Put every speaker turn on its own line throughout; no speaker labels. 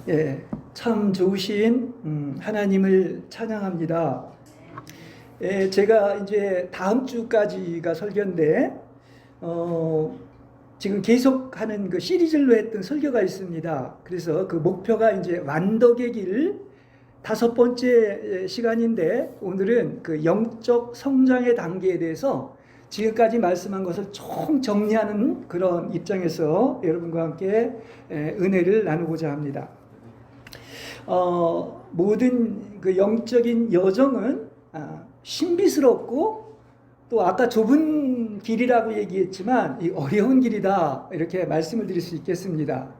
예, 참 좋으신 하나님을 찬양합니다. 예, 제가 이제 다음 주까지가 설교인데 지금 계속하는 그 시리즈로 했던 설교가 있습니다. 그래서 그 목표가 이제 완덕의 길 5번째 시간인데, 오늘은 그 영적 성장의 단계에 대해서 지금까지 말씀한 것을 총 정리하는 그런 입장에서 여러분과 함께 은혜를 나누고자 합니다. 모든 그 영적인 여정은 신비스럽고, 또 아까 좁은 길이라고 얘기했지만 이 어려운 길이다, 이렇게 말씀을 드릴 수 있겠습니다.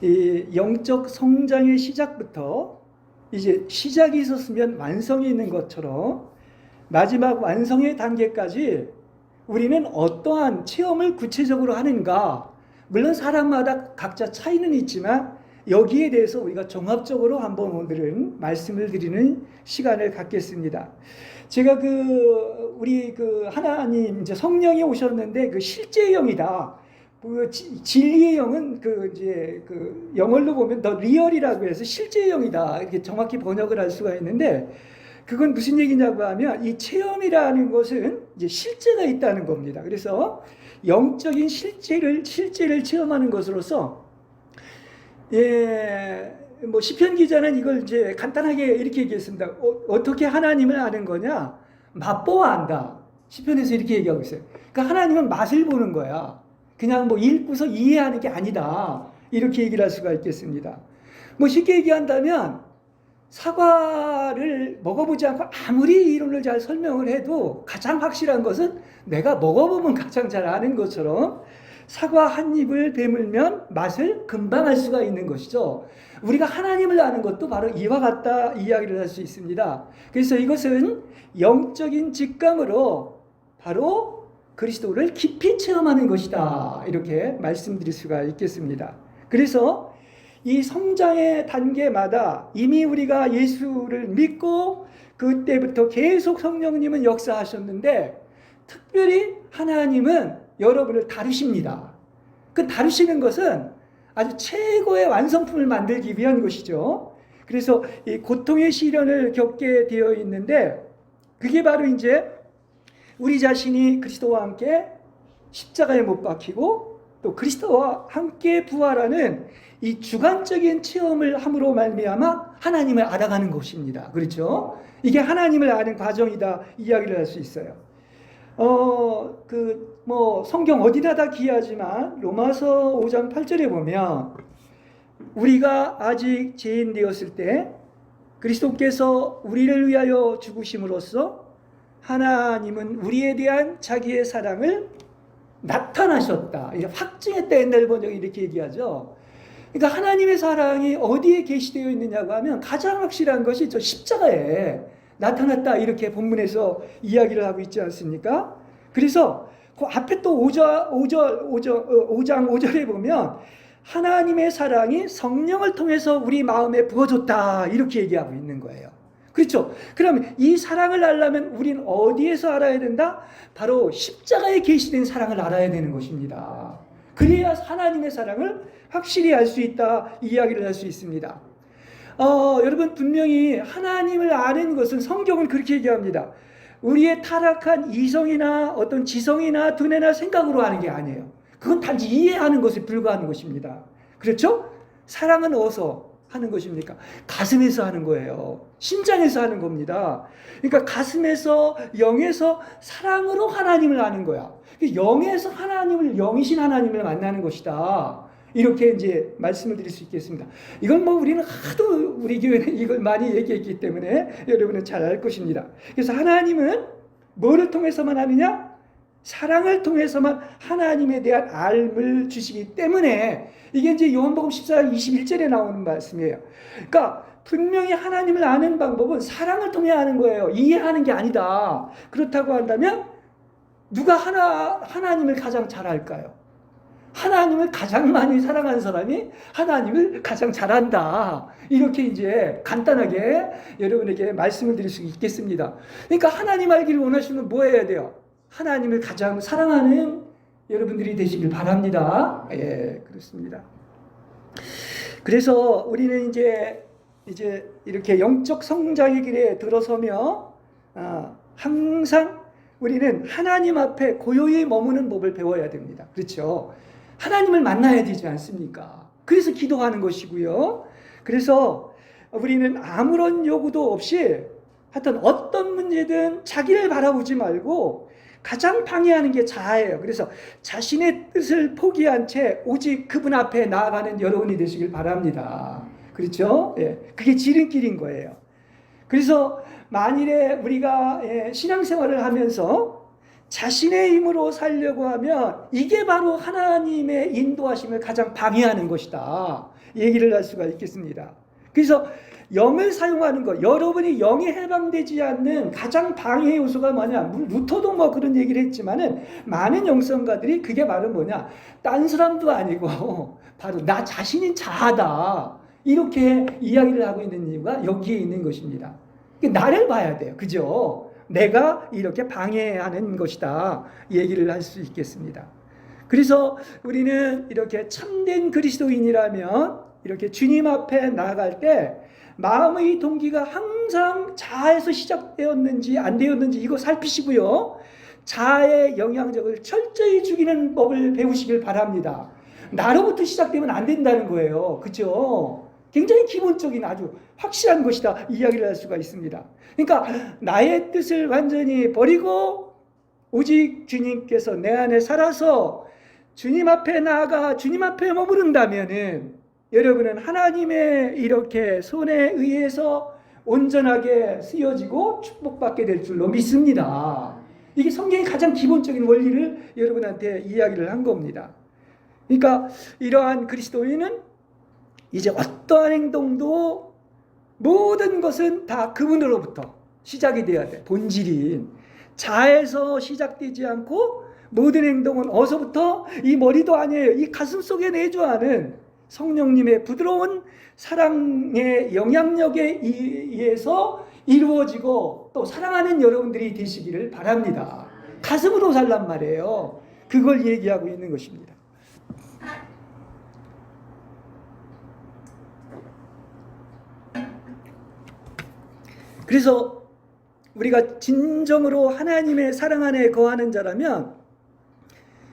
이 영적 성장의 시작부터 이제 시작이 있었으면 완성이 있는 것처럼 마지막 완성의 단계까지 우리는 어떠한 체험을 구체적으로 하는가, 물론 사람마다 각자 차이는 있지만 여기에 대해서 우리가 종합적으로 한번 오늘은 말씀을 드리는 시간을 갖겠습니다. 제가 우리 하나님 이제 성령이 오셨는데 그 실제의 영이다. 그 진리의 영은 이제 영어로 보면 더 리얼이라고 해서 실제의 영이다, 이렇게 정확히 번역을 할 수가 있는데, 그건 무슨 얘기냐고 하면 이 체험이라는 것은 이제 실제가 있다는 겁니다. 그래서 영적인 실제를 체험하는 것으로서, 뭐 시편 기자는 이걸 이제 간단하게 이렇게 얘기했습니다. 어떻게 하나님을 아는 거냐? 맛보아 안다. 시편에서 이렇게 얘기하고 있어요. 그러니까 하나님은 맛을 보는 거야. 그냥 뭐 읽고서 이해하는 게 아니다, 이렇게 얘기를 할 수가 있겠습니다. 뭐 쉽게 얘기한다면, 사과를 먹어보지 않고 아무리 이론을 잘 설명을 해도 가장 확실한 것은 내가 먹어보면 가장 잘 아는 것처럼, 사과 한 입을 베물면 맛을 금방 알 수가 있는 것이죠. 우리가 하나님을 아는 것도 바로 이와 같다 이야기를 할 수 있습니다. 그래서 이것은 영적인 직감으로 바로 그리스도를 깊이 체험하는 것이다, 이렇게 말씀드릴 수가 있겠습니다. 그래서 이 성장의 단계마다 이미 우리가 예수를 믿고 그때부터 계속 성령님은 역사하셨는데, 특별히 하나님은 여러분을 다루십니다. 그 다루시는 것은 아주 최고의 완성품을 만들기 위한 것이죠. 그래서 이 고통의 시련을 겪게 되어 있는데, 그게 바로 이제 우리 자신이 그리스도와 함께 십자가에 못 박히고 또 그리스도와 함께 부활하는 이 주관적인 체험을 함으로 말미암아 하나님을 알아가는 것입니다. 그렇죠? 이게 하나님을 아는 과정이다, 이야기를 할 수 있어요. 성경 어디나 다 귀하지만 로마서 5장 8절에 보면, 우리가 아직 죄인 되었을 때 그리스도께서 우리를 위하여 죽으심으로써 하나님은 우리에 대한 자기의 사랑을 나타나셨다, 확증했다, 옛날 번역이 이렇게 얘기하죠. 그러니까 하나님의 사랑이 어디에 계시되어 있느냐고 하면 가장 확실한 것이 저 십자가에 나타났다, 이렇게 본문에서 이야기를 하고 있지 않습니까? 그래서 그 앞에 또 5장 5절에 보면 하나님의 사랑이 성령을 통해서 우리 마음에 부어졌다, 이렇게 얘기하고 있는 거예요. 그렇죠? 그러면 이 사랑을 알려면 우리는 어디에서 알아야 된다? 바로 십자가에 계시된 사랑을 알아야 되는 것입니다. 그래야 하나님의 사랑을 확실히 알 수 있다, 이야기를 할 수 있습니다. 여러분, 분명히 하나님을 아는 것은 성경은 그렇게 얘기합니다. 우리의 타락한 이성이나 어떤 지성이나 두뇌나 생각으로 하는 게 아니에요. 그건 단지 이해하는 것에 불과한 것입니다. 그렇죠? 사랑은 어디서 하는 것입니까? 가슴에서 하는 거예요. 심장에서 하는 겁니다. 그러니까 가슴에서, 영에서 사랑으로 하나님을 아는 거야. 영에서 하나님을, 영이신 하나님을 만나는 것이다, 이렇게 이제 말씀을 드릴 수 있겠습니다. 이건 뭐 우리는 하도 우리 교회는 이걸 많이 얘기했기 때문에 여러분은 잘 알 것입니다. 그래서 하나님은 뭐를 통해서만 하느냐? 사랑을 통해서만 하나님에 대한 알을 주시기 때문에, 이게 이제 요한복음 14장 21절에 나오는 말씀이에요. 그러니까 분명히 하나님을 아는 방법은 사랑을 통해 아는 거예요. 이해하는 게 아니다. 그렇다고 한다면 누가 하나님을 가장 잘 알까요? 하나님을 가장 많이 사랑하는 사람이 하나님을 가장 잘한다, 이렇게 이제 간단하게 여러분에게 말씀을 드릴 수 있겠습니다. 그러니까 하나님 알기를 원하시면 뭐 해야 돼요? 하나님을 가장 사랑하는 여러분들이 되시길 바랍니다. 예, 그렇습니다. 그래서 우리는 이제 이렇게 영적 성장의 길에 들어서며 항상 우리는 하나님 앞에 고요히 머무는 법을 배워야 됩니다. 그렇죠? 하나님을 만나야 되지 않습니까? 그래서 기도하는 것이고요. 그래서 우리는 아무런 요구도 없이 하여튼 어떤 문제든 자기를 바라보지 말고 가장 방해하는 게 자아예요. 그래서 자신의 뜻을 포기한 채 오직 그분 앞에 나아가는 여러분이 되시길 바랍니다. 그렇죠? 예, 그게 지름길인 거예요. 그래서 만일에 우리가 신앙생활을 하면서 자신의 힘으로 살려고 하면 이게 바로 하나님의 인도하심을 가장 방해하는 것이다. 얘기를 할 수가 있겠습니다. 그래서 영을 사용하는 것, 여러분이 영이 해방되지 않는 가장 방해 요소가 뭐냐? 루터도 뭐 그런 얘기를 했지만은 많은 영성가들이 그게 바로 뭐냐? 딴 사람도 아니고 바로 나 자신인 자아다. 이렇게 이야기를 하고 있는 이유가 여기에 있는 것입니다. 나를 봐야 돼요. 그죠? 내가 이렇게 방해하는 것이다. 얘기를 할 수 있겠습니다. 그래서 우리는 이렇게 참된 그리스도인이라면 이렇게 주님 앞에 나아갈 때 마음의 동기가 항상 자아에서 시작되었는지 안 되었는지 이거 살피시고요. 자아의 영향력을 철저히 죽이는 법을 배우시길 바랍니다. 나로부터 시작되면 안 된다는 거예요. 그죠? 굉장히 기본적인 아주 확실한 것이다. 이야기를 할 수가 있습니다. 그러니까 나의 뜻을 완전히 버리고 오직 주님께서 내 안에 살아서 주님 앞에 나아가 주님 앞에 머무른다면은 여러분은 하나님의 이렇게 손에 의해서 온전하게 쓰여지고 축복받게 될 줄로 믿습니다. 이게 성경의 가장 기본적인 원리를 여러분한테 이야기를 한 겁니다. 그러니까 이러한 그리스도인은 이제 어떠한 행동도 모든 것은 다 그분으로부터 시작이 되어야 돼. 본질인 자에서 시작되지 않고 모든 행동은 어디서부터? 이 머리도 아니에요. 이 가슴 속에 내주하는 성령님의 부드러운 사랑의 영향력에 의해서 이루어지고 또 사랑하는 여러분들이 되시기를 바랍니다. 가슴으로 살란 말이에요. 그걸 얘기하고 있는 것입니다. 그래서 우리가 진정으로 하나님의 사랑 안에 거하는 자라면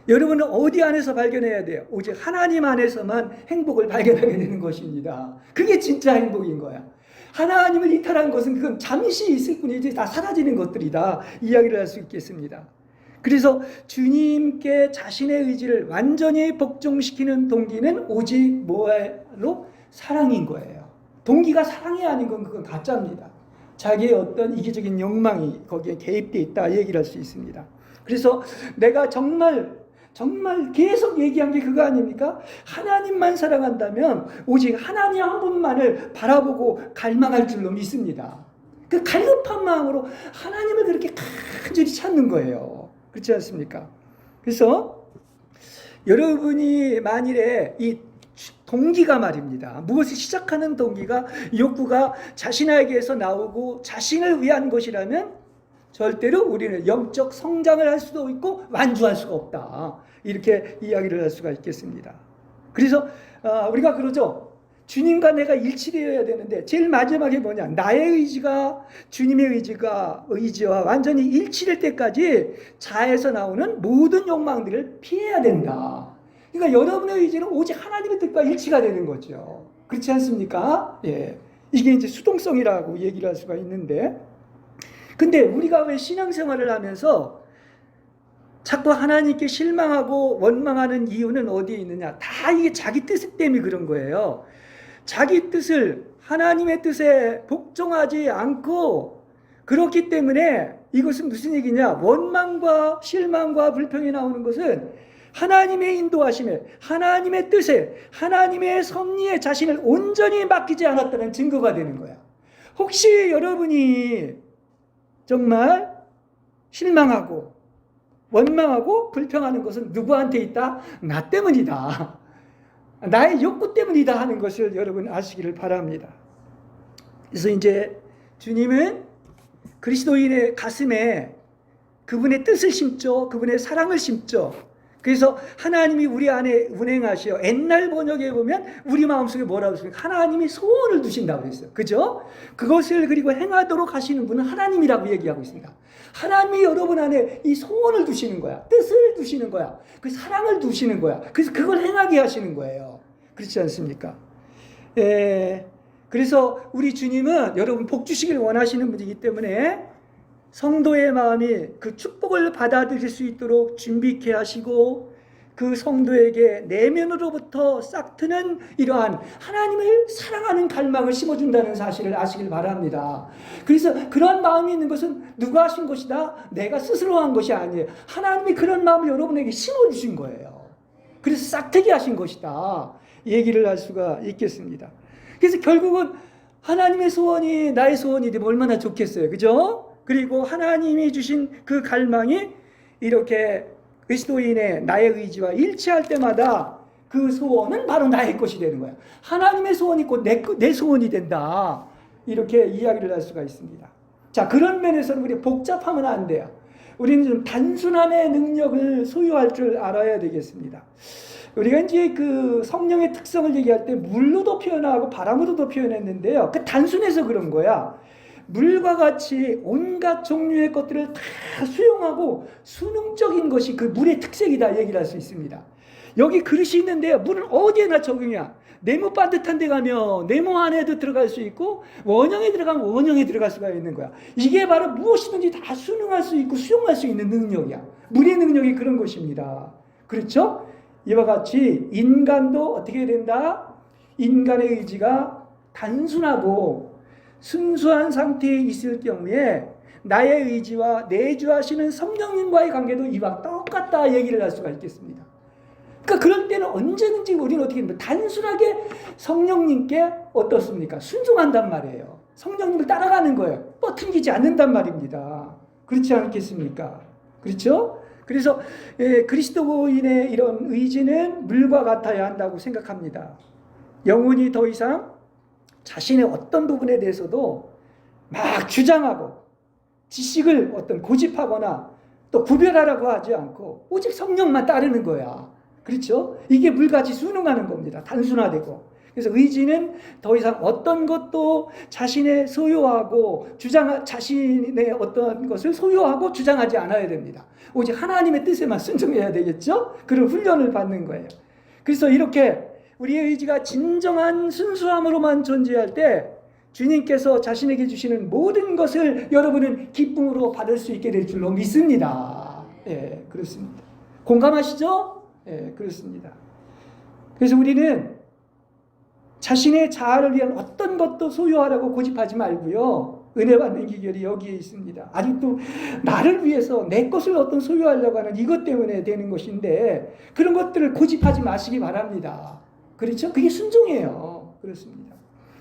여러분은 어디 안에서 발견해야 돼요? 오직 하나님 안에서만 행복을 발견하게 되는 것입니다. 그게 진짜 행복인 거야. 하나님을 이탈한 것은 그건 잠시 있을 뿐이지 다 사라지는 것들이다. 이야기를 할 수 있겠습니다. 그래서 주님께 자신의 의지를 완전히 복종시키는 동기는 오직 뭐로? 사랑인 거예요. 동기가 사랑이 아닌 건 그건 가짜입니다. 자기의 어떤 이기적인 욕망이 거기에 개입되어 있다 얘기를 할 수 있습니다. 그래서 내가 정말 계속 얘기한 게 그거 아닙니까? 하나님만 사랑한다면 오직 하나님 한 분만을 바라보고 갈망할 줄로 믿습니다. 그 갈급한 마음으로 하나님을 그렇게 간절히 찾는 거예요. 그렇지 않습니까? 그래서 여러분이 만일에 이 동기가 말입니다. 무엇을 시작하는 동기가 욕구가 자신에게서 나오고 자신을 위한 것이라면 절대로 우리는 영적 성장을 할 수도 있고 완주할 수가 없다. 이렇게 이야기를 할 수가 있겠습니다. 그래서 우리가 그러죠. 주님과 내가 일치되어야 되는데 제일 마지막에 뭐냐? 나의 의지가 주님의 의지와 완전히 일치될 때까지 자에서 나오는 모든 욕망들을 피해야 된다. 그러니까 여러분의 의지는 오직 하나님의 뜻과 일치가 되는 거죠. 그렇지 않습니까? 예. 이게 이제 수동성이라고 얘기를 할 수가 있는데, 근데 우리가 왜 신앙생활을 하면서 자꾸 하나님께 실망하고 원망하는 이유는 어디에 있느냐? 다 이게 자기 뜻 때문에 그런 거예요. 자기 뜻을 하나님의 뜻에 복종하지 않고 그렇기 때문에 이것은 무슨 얘기냐? 원망과 실망과 불평이 나오는 것은 하나님의 인도하심에, 하나님의 뜻에, 하나님의 섭리에 자신을 온전히 맡기지 않았다는 증거가 되는 거야. 혹시 여러분이 정말 실망하고 원망하고 불평하는 것은 누구한테 있다? 나 때문이다. 나의 욕구 때문이다 하는 것을 여러분 아시기를 바랍니다. 그래서 이제 주님은 그리스도인의 가슴에 그분의 뜻을 심죠. 그분의 사랑을 심죠. 그래서 하나님이 우리 안에 운행하시어 옛날 번역에 보면 우리 마음속에 뭐라고 했습니까? 하나님이 소원을 두신다고 그랬어요. 그죠? 그것을 그리고 행하도록 하시는 분은 하나님이라고 얘기하고 있습니다. 하나님이 여러분 안에 이 소원을 두시는 거야. 뜻을 두시는 거야. 그 사랑을 두시는 거야. 그래서 그걸 행하게 하시는 거예요. 그렇지 않습니까? 그래서 우리 주님은 여러분 복 주시길 원하시는 분이기 때문에 성도의 마음이 그 축복을 받아들일 수 있도록 준비케 하시고 그 성도에게 내면으로부터 싹트는 이러한 하나님을 사랑하는 갈망을 심어준다는 사실을 아시길 바랍니다. 그래서 그런 마음이 있는 것은 누가 하신 것이다? 내가 스스로 한 것이 아니에요. 하나님이 그런 마음을 여러분에게 심어주신 거예요. 그래서 싹트게 하신 것이다. 얘기를 할 수가 있겠습니다. 그래서 결국은 하나님의 소원이 나의 소원이 되면 얼마나 좋겠어요. 그죠? 그리고 하나님이 주신 그 갈망이 이렇게 그리스도인의 나의 의지와 일치할 때마다 그 소원은 바로 나의 것이 되는 거야. 하나님의 소원이 곧 내 소원이 된다. 이렇게 이야기를 할 수가 있습니다. 자, 그런 면에서는 우리 복잡하면 안 돼요. 우리는 좀 단순함의 능력을 소유할 줄 알아야 되겠습니다. 우리가 이제 그 성령의 특성을 얘기할 때 물로도 표현하고 바람으로도 표현했는데요. 그 단순해서 그런 거야. 물과 같이 온갖 종류의 것들을 다 수용하고 수능적인 것이 그 물의 특색이다 얘기를 할 수 있습니다. 여기 그릇이 있는데요. 물은 어디에나 적용이야. 네모 반듯한 데 가면 네모 안에도 들어갈 수 있고 원형에 들어가면 원형에 들어갈 수가 있는 거야. 이게 바로 무엇이든지 다 수능할 수 있고 수용할 수 있는 능력이야. 물의 능력이 그런 것입니다. 그렇죠? 이와 같이 인간도 어떻게 된다? 인간의 의지가 단순하고 순수한 상태에 있을 경우에 나의 의지와 내주하시는 성령님과의 관계도 이와 똑같다 얘기를 할 수가 있겠습니다. 그러니까 그럴 때는 언제든지 우리는 어떻게 합니까? 단순하게 성령님께 어떻습니까? 순종한단 말이에요. 성령님을 따라가는 거예요. 뻗튕기지 않는단 말입니다. 그렇지 않겠습니까? 그렇죠? 그래서 그리스도인의 이런 의지는 물과 같아야 한다고 생각합니다. 영혼이 더 이상 자신의 어떤 부분에 대해서도 막 주장하고 지식을 어떤 고집하거나 또 구별하라고 하지 않고 오직 성령만 따르는 거야. 그렇죠? 이게 물같이 순응하는 겁니다. 단순화되고. 그래서 의지는 더 이상 어떤 것도 자신의 소유하고 자신의 어떤 것을 소유하고 주장하지 않아야 됩니다. 오직 하나님의 뜻에만 순종해야 되겠죠? 그런 훈련을 받는 거예요. 그래서 이렇게 우리의 의지가 진정한 순수함으로만 존재할 때 주님께서 자신에게 주시는 모든 것을 여러분은 기쁨으로 받을 수 있게 될 줄로 믿습니다. 예, 그렇습니다. 공감하시죠? 예, 그렇습니다. 그래서 우리는 자신의 자아를 위한 어떤 것도 소유하라고 고집하지 말고요. 은혜 받는 기결이 여기에 있습니다. 아직도 나를 위해서 내 것을 어떤 소유하려고 하는 이것 때문에 되는 것인데 그런 것들을 고집하지 마시기 바랍니다. 그렇죠? 그게 순종이에요. 그렇습니다.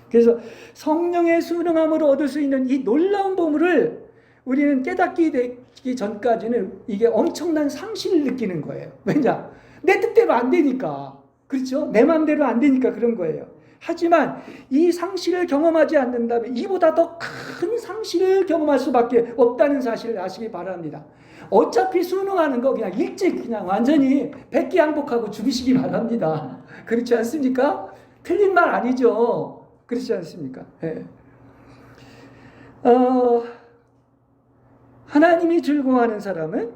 그래서 성령의 순응함으로 얻을 수 있는 이 놀라운 보물을 우리는 깨닫기 되기 전까지는 이게 엄청난 상실을 느끼는 거예요. 왜냐? 내 뜻대로 안 되니까. 그렇죠? 내 마음대로 안 되니까 그런 거예요. 하지만 이 상실을 경험하지 않는다면 이보다 더 큰 상실을 경험할 수밖에 없다는 사실을 아시기 바랍니다. 어차피 순응하는 거 그냥 일찍 그냥 완전히 백기양복하고 죽이시기 바랍니다. 그렇지 않습니까? 틀린 말 아니죠. 그렇지 않습니까? 네. 하나님이 즐거워하는 사람은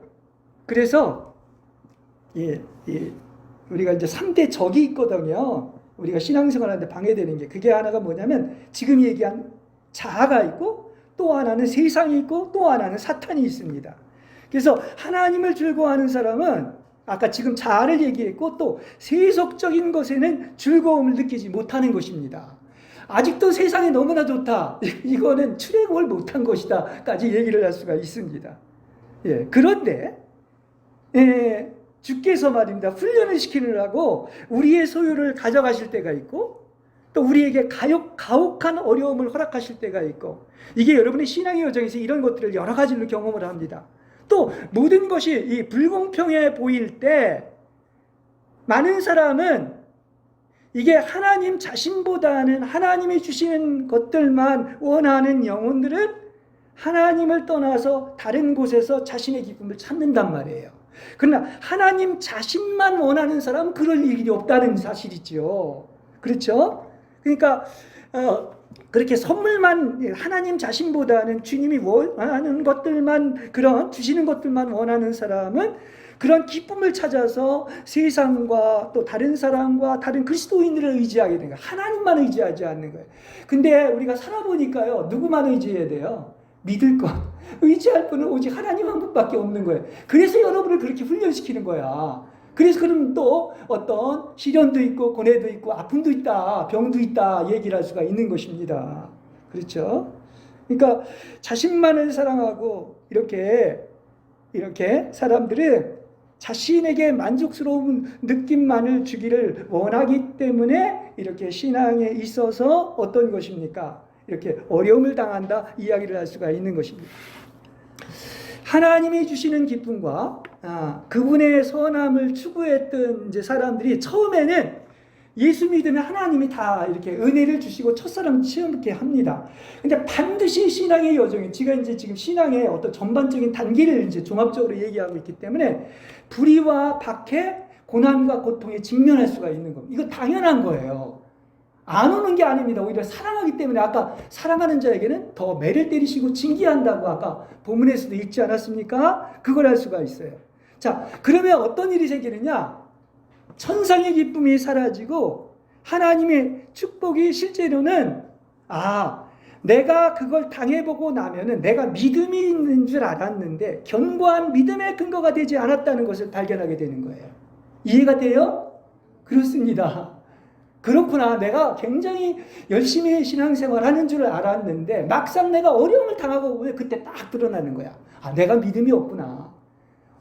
그래서 우리가 이제 3대 적이 있거든요. 우리가 신앙생활하는데 방해되는 게 그게 하나가 뭐냐면 지금 얘기한 자아가 있고 또 하나는 세상이 있고 또 하나는 사탄이 있습니다. 그래서 하나님을 즐거워하는 사람은 아까 지금 자아를 얘기했고 또 세속적인 것에는 즐거움을 느끼지 못하는 것입니다. 아직도 세상이 너무나 좋다. 이거는 출애굽을 못한 것이다. 까지 얘기를 할 수가 있습니다. 예, 그런데 주께서 말입니다. 훈련을 시키느라고 우리의 소유를 가져가실 때가 있고 또 우리에게 가혹한 어려움을 허락하실 때가 있고 이게 여러분의 신앙의 여정에서 이런 것들을 여러 가지로 경험을 합니다. 또 모든 것이 이 불공평해 보일 때 많은 사람은 이게 하나님 자신보다는 하나님이 주시는 것들만 원하는 영혼들은 하나님을 떠나서 다른 곳에서 자신의 기쁨을 찾는단 말이에요. 그러나 하나님 자신만 원하는 사람은 그럴 일이 없다는 사실이지요. 그렇죠? 그러니까 그렇게 선물만 하나님 자신보다는 주님이 원하는 것들만, 그런 주시는 것들만 원하는 사람은 그런 기쁨을 찾아서 세상과 또 다른 사람과 다른 그리스도인들을 의지하게 되는 거예요. 하나님만 의지하지 않는 거예요. 근데 우리가 살아보니까요, 누구만 의지해야 돼요? 믿을 것, 의지할 분은 오직 하나님 한 분밖에 없는 거예요. 그래서 여러분을 그렇게 훈련시키는 거야. 그래서 그럼 또 어떤 시련도 있고 고뇌도 있고 아픔도 있다, 병도 있다 얘기를 할 수가 있는 것입니다. 그렇죠? 그러니까 자신만을 사랑하고 이렇게 사람들은 자신에게 만족스러운 느낌만을 주기를 원하기 때문에 이렇게 신앙에 있어서 어떤 것입니까? 이렇게 어려움을 당한다 이야기를 할 수가 있는 것입니다. 하나님이 주시는 기쁨과 그분의 선함을 추구했던 이제 사람들이 처음에는 예수 믿으면 하나님이 다 이렇게 은혜를 주시고 첫사랑 시험케 합니다. 근데 반드시 신앙의 여정이, 제가 이제 지금 신앙의 어떤 전반적인 단계를 이제 종합적으로 얘기하고 있기 때문에 불의와 박해, 고난과 고통에 직면할 수가 있는 겁니다. 이거 당연한 거예요. 안 오는 게 아닙니다. 오히려 사랑하기 때문에, 아까 사랑하는 자에게는 더 매를 때리시고 징계한다고 아까 본문에서도 읽지 않았습니까? 그걸 할 수가 있어요. 자, 그러면 어떤 일이 생기느냐? 천상의 기쁨이 사라지고 하나님의 축복이 실제로는 내가 그걸 당해보고 나면은 내가 믿음이 있는 줄 알았는데 견고한 믿음의 근거가 되지 않았다는 것을 발견하게 되는 거예요. 이해가 돼요? 그렇습니다. 그렇구나. 내가 굉장히 열심히 신앙생활 하는 줄 알았는데 막상 내가 어려움을 당하고 보면 그때 딱 드러나는 거야. 내가 믿음이 없구나.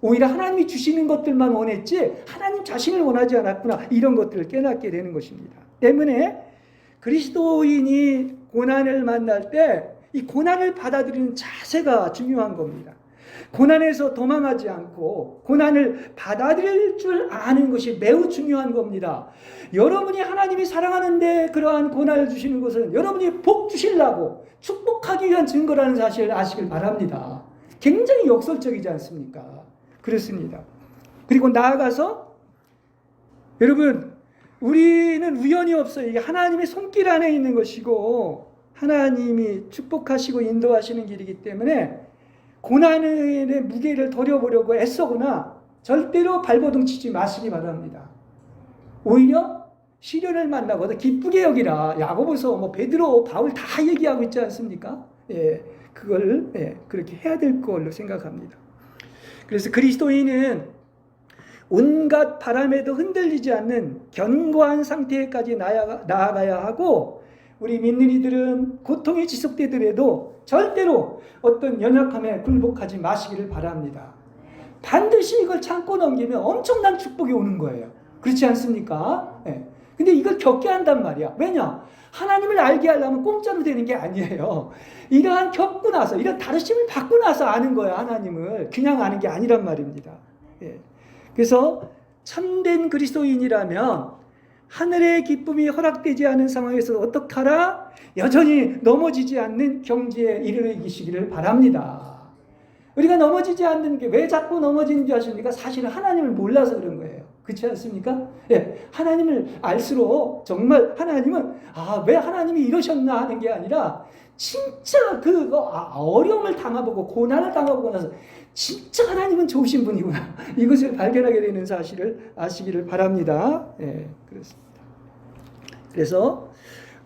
오히려 하나님이 주시는 것들만 원했지 하나님 자신을 원하지 않았구나. 이런 것들을 깨닫게 되는 것입니다. 때문에 그리스도인이 고난을 만날 때 이 고난을 받아들이는 자세가 중요한 겁니다. 고난에서 도망하지 않고 고난을 받아들일 줄 아는 것이 매우 중요한 겁니다. 여러분이 하나님이 사랑하는데 그러한 고난을 주시는 것은 여러분이 복 주시려고 축복하기 위한 증거라는 사실을 아시길 바랍니다. 굉장히 역설적이지 않습니까? 그렇습니다. 그리고 나아가서 여러분, 우리는 우연이 없어요. 이게 하나님의 손길 안에 있는 것이고 하나님이 축복하시고 인도하시는 길이기 때문에 고난의 무게를 덜어보려고 애써거나 절대로 발버둥 치지 마시기 바랍니다. 오히려 시련을 만나거나 기쁘게 여기라. 야고보서 베드로, 바울 다 얘기하고 있지 않습니까? 그걸 그렇게 해야 될 걸로 생각합니다. 그래서 그리스도인은 온갖 바람에도 흔들리지 않는 견고한 상태까지 나아가야 하고, 우리 믿는 이들은 고통이 지속되더라도 절대로 어떤 연약함에 굴복하지 마시기를 바랍니다. 반드시 이걸 참고 넘기면 엄청난 축복이 오는 거예요. 그렇지 않습니까? 근데 이걸 겪게 한단 말이야. 왜냐? 하나님을 알게 하려면 공짜로 되는 게 아니에요. 이러한 겪고 나서, 이런 다르심을 받고 나서 아는 거야. 하나님을 그냥 아는 게 아니란 말입니다. 그래서 참된 그리스도인이라면 하늘의 기쁨이 허락되지 않은 상황에서 어떻게 하라? 여전히 넘어지지 않는 경지에 이르시기를 바랍니다. 우리가 넘어지지 않는 게 왜 자꾸 넘어지는 줄 아십니까? 사실은 하나님을 몰라서 그런 거예요. 그렇지 않습니까? 하나님을 알수록 정말 하나님은 왜 하나님이 이러셨나 하는 게 아니라 진짜 어려움을 당하고 고난을 당하고 나서 진짜 하나님은 좋으신 분이구나. 이것을 발견하게 되는 사실을 아시기를 바랍니다. 그렇습니다. 그래서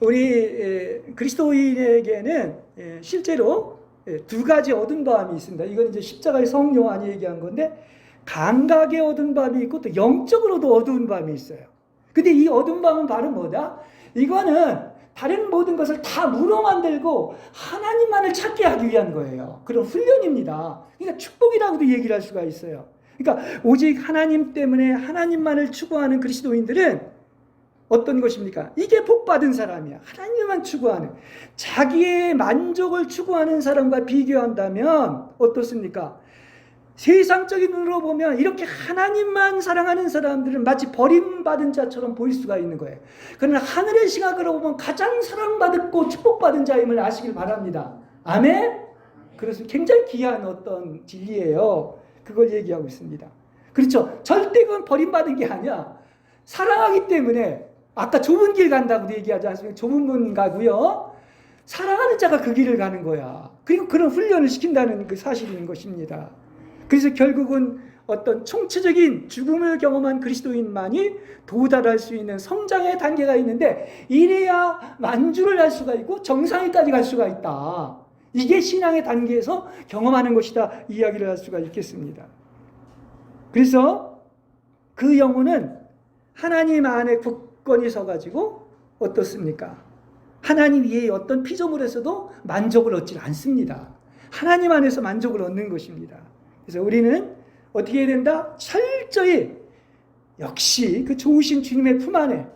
우리 그리스도인에게는 실제로 두 가지 얻은 바함이 있습니다. 이건 이제 십자가의 성 요한이 얘기한 건데, 감각의 얻은 바함이 있고 또 영적으로도 얻은 바함이 있어요. 근데 이 얻은 바함은 바로 뭐다? 이거는 다른 모든 것을 다 무로 만들고 하나님만을 찾게 하기 위한 거예요. 그런 훈련입니다. 그러니까 축복이라고도 얘기를 할 수가 있어요. 그러니까 오직 하나님 때문에 하나님만을 추구하는 그리스도인들은 어떤 것입니까? 이게 복받은 사람이야. 하나님만 추구하는, 자기의 만족을 추구하는 사람과 비교한다면 어떻습니까? 세상적인 눈으로 보면 이렇게 하나님만 사랑하는 사람들은 마치 버림받은 자처럼 보일 수가 있는 거예요. 그러나 하늘의 시각으로 보면 가장 사랑받고 축복받은 자임을 아시길 바랍니다. 아멘? 그래서 굉장히 귀한 어떤 진리예요. 그걸 얘기하고 있습니다. 그렇죠. 절대 그건 버림받은 게 아니야. 사랑하기 때문에 아까 좁은 길 간다고 얘기하지 않습니까? 좁은 문 가고요. 사랑하는 자가 그 길을 가는 거야. 그리고 그런 훈련을 시킨다는 그 사실인 것입니다. 그래서 결국은 어떤 총체적인 죽음을 경험한 그리스도인만이 도달할 수 있는 성장의 단계가 있는데 이래야 만주를 할 수가 있고 정상에까지 갈 수가 있다. 이게 신앙의 단계에서 경험하는 것이다. 이야기를 할 수가 있겠습니다. 그래서 그 영혼은 하나님 안에 굳건히 서가지고 어떻습니까? 하나님 위에 어떤 피조물에서도 만족을 얻지 않습니다. 하나님 안에서 만족을 얻는 것입니다. 그래서 우리는 어떻게 해야 된다? 철저히 역시 그 좋으신 주님의 품 안에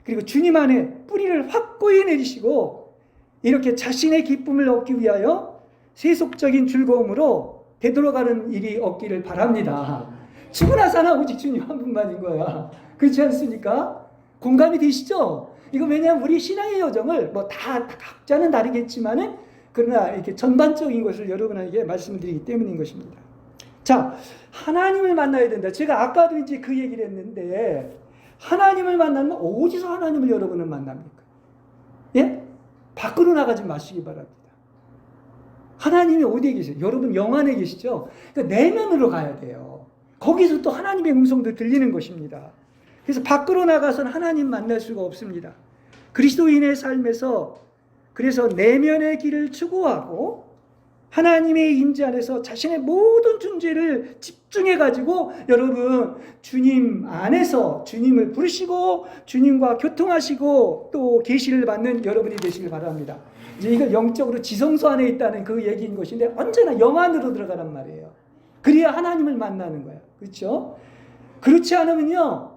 그리고 주님 안에 뿌리를 확고히 내리시고 이렇게 자신의 기쁨을 얻기 위하여 세속적인 즐거움으로 되돌아가는 일이 없기를 바랍니다. 죽으나 사나 오직 주님 한 분만인 거야. 그렇지 않습니까? 공감이 되시죠? 이거 왜냐하면 우리 신앙의 여정을 뭐 다 각자는 다르겠지만은 그러나 이렇게 전반적인 것을 여러분에게 말씀드리기 때문인 것입니다. 자, 하나님을 만나야 된다. 제가 아까도 이제 그 얘기를 했는데 하나님을 만나면 어디서 하나님을 여러분은 만납니까? 예? 밖으로 나가지 마시기 바랍니다. 하나님이 어디에 계세요? 여러분 영 안에 계시죠? 그러니까 내면으로 가야 돼요. 거기서 또 하나님의 음성도 들리는 것입니다. 그래서 밖으로 나가서는 하나님 만날 수가 없습니다. 그리스도인의 삶에서 그래서 내면의 길을 추구하고 하나님의 임재 안에서 자신의 모든 존재를 집중해 가지고 여러분 주님 안에서 주님을 부르시고 주님과 교통하시고 또 계시를 받는 여러분이 되시길 바랍니다. 이제 이거 영적으로 지성소 안에 있다는 그 얘기인 것인데 언제나 영 안으로 들어가란 말이에요. 그래야 하나님을 만나는 거야. 그렇죠? 그렇지 않으면요.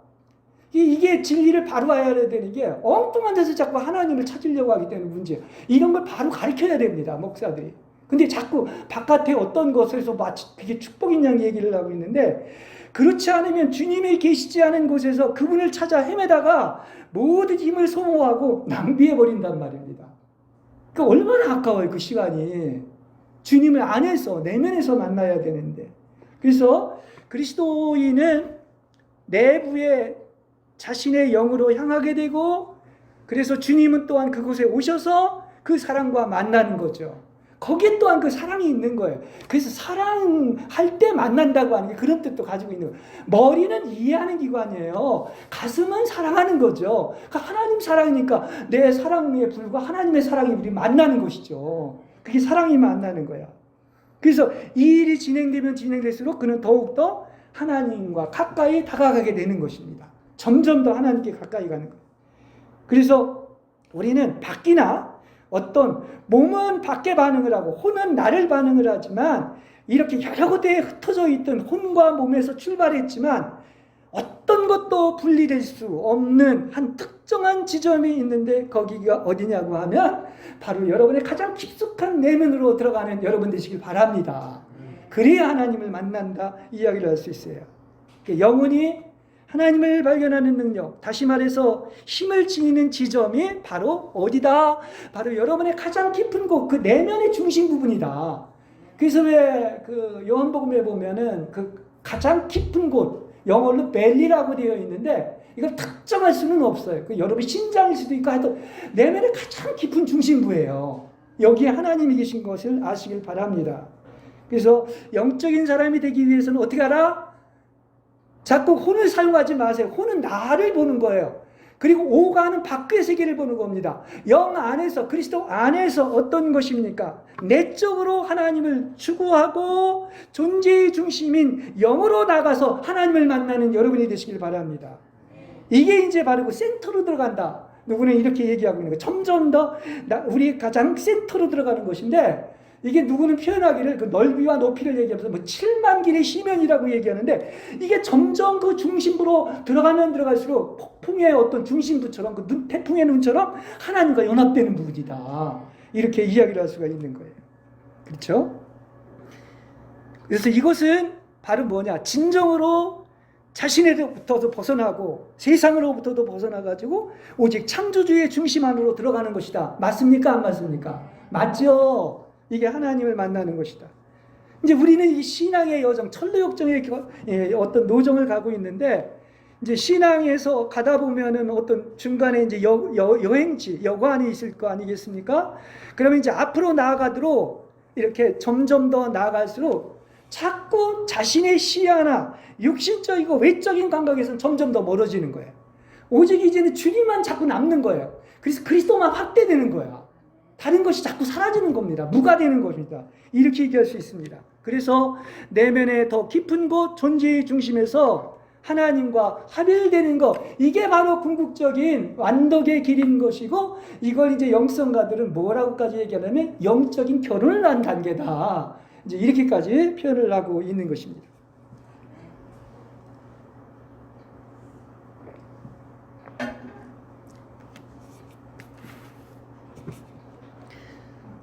이게 진리를 바로 알아야 되는 게 엉뚱한 데서 자꾸 하나님을 찾으려고 하기 때문에 문제예요. 이런 걸 바로 가르쳐야 됩니다. 목사들이. 근데 자꾸 바깥에 어떤 것에서 마치 그게 축복인 양 얘기를 하고 있는데 그렇지 않으면 주님이 계시지 않은 곳에서 그분을 찾아 헤매다가 모든 힘을 소모하고 낭비해버린단 말입니다. 그러니까 얼마나 아까워요. 그 시간이. 주님을 안에서 내면에서 만나야 되는데 그래서 그리스도인은 내부에 자신의 영으로 향하게 되고 그래서 주님은 또한 그곳에 오셔서 그 사랑과 만나는 거죠. 거기에 또한 그 사랑이 있는 거예요. 그래서 사랑할 때 만난다고 하는 게 그런 뜻도 가지고 있는 거예요. 머리는 이해하는 기관이에요. 가슴은 사랑하는 거죠. 그러니까 하나님 사랑이니까 내 사랑에 불과 하나님의 사랑이 우리 만나는 것이죠. 그게 사랑이 만나는 거야. 그래서 이 일이 진행되면 진행될수록 그는 더욱더 하나님과 가까이 다가가게 되는 것입니다. 점점 더 하나님께 가까이 가는 거예요. 그래서 우리는 밖이나 어떤 몸은 밖에 반응을 하고 혼은 나를 반응을 하지만 이렇게 여러 곳에 흩어져 있던 혼과 몸에서 출발했지만 어떤 것도 분리될 수 없는 한 특정한 지점이 있는데 거기가 어디냐고 하면 바로 여러분의 가장 깊숙한 내면으로 들어가는 여러분 되시길 바랍니다. 그래야 하나님을 만난다 이야기를 할 수 있어요. 영혼이 하나님을 발견하는 능력, 다시 말해서 힘을 지니는 지점이 바로 어디다? 바로 여러분의 가장 깊은 곳, 그 내면의 중심 부분이다. 그래서 왜 그 요한복음에 보면은 그 가장 깊은 곳, 영어로 벨리라고 되어 있는데 이걸 특정할 수는 없어요. 그 여러분 심장일 수도 있고 하여튼 내면의 가장 깊은 중심부예요. 여기에 하나님이 계신 것을 아시길 바랍니다. 그래서 영적인 사람이 되기 위해서는 어떻게 하라? 자꾸 혼을 사용하지 마세요. 혼은 나를 보는 거예요. 그리고 오가는 밖의 세계를 보는 겁니다. 영 안에서 그리스도 안에서 어떤 것입니까? 내적으로 하나님을 추구하고 존재의 중심인 영으로 나가서 하나님을 만나는 여러분이 되시길 바랍니다. 이게 이제 바로 그 센터로 들어간다. 누구는 이렇게 얘기하고 있는 거예요. 점점 더 우리 가장 센터로 들어가는 것인데 이게 누구는 표현하기를 그 넓이와 높이를 얘기하면서 뭐 7만 길의 시면이라고 얘기하는데 이게 점점 그 중심부로 들어가면 들어갈수록 폭풍의 어떤 중심부처럼 그 태풍의 눈처럼 하나님과 연합되는 부분이다. 이렇게 이야기를 할 수가 있는 거예요. 그렇죠? 그래서 이것은 바로 뭐냐? 진정으로 자신에서부터도 벗어나고 세상으로부터도 벗어나가지고 오직 창조주의 중심 안으로 들어가는 것이다. 맞습니까? 안 맞습니까? 맞죠? 이게 하나님을 만나는 것이다. 이제 우리는 이 신앙의 여정, 천로역정의 어떤 노정을 가고 있는데, 이제 신앙에서 가다 보면은 어떤 중간에 이제 여행지, 여관이 있을 거 아니겠습니까? 그러면 이제 앞으로 나아가도록 이렇게 점점 더 나아갈수록 자꾸 자신의 시야나 육신적이고 외적인 감각에서는 점점 더 멀어지는 거예요. 오직 이제는 주님만 자꾸 남는 거예요. 그래서 그리스도만 확대되는 거야. 다른 것이 자꾸 사라지는 겁니다. 무가되는 겁니다. 이렇게 얘기할 수 있습니다. 그래서 내면의 더 깊은 곳, 존재의 중심에서 하나님과 합일되는 것, 이게 바로 궁극적인 완덕의 길인 것이고, 이걸 이제 영성가들은 뭐라고까지 얘기하냐면 영적인 결혼을 한 단계다. 이제 이렇게까지 표현을 하고 있는 것입니다.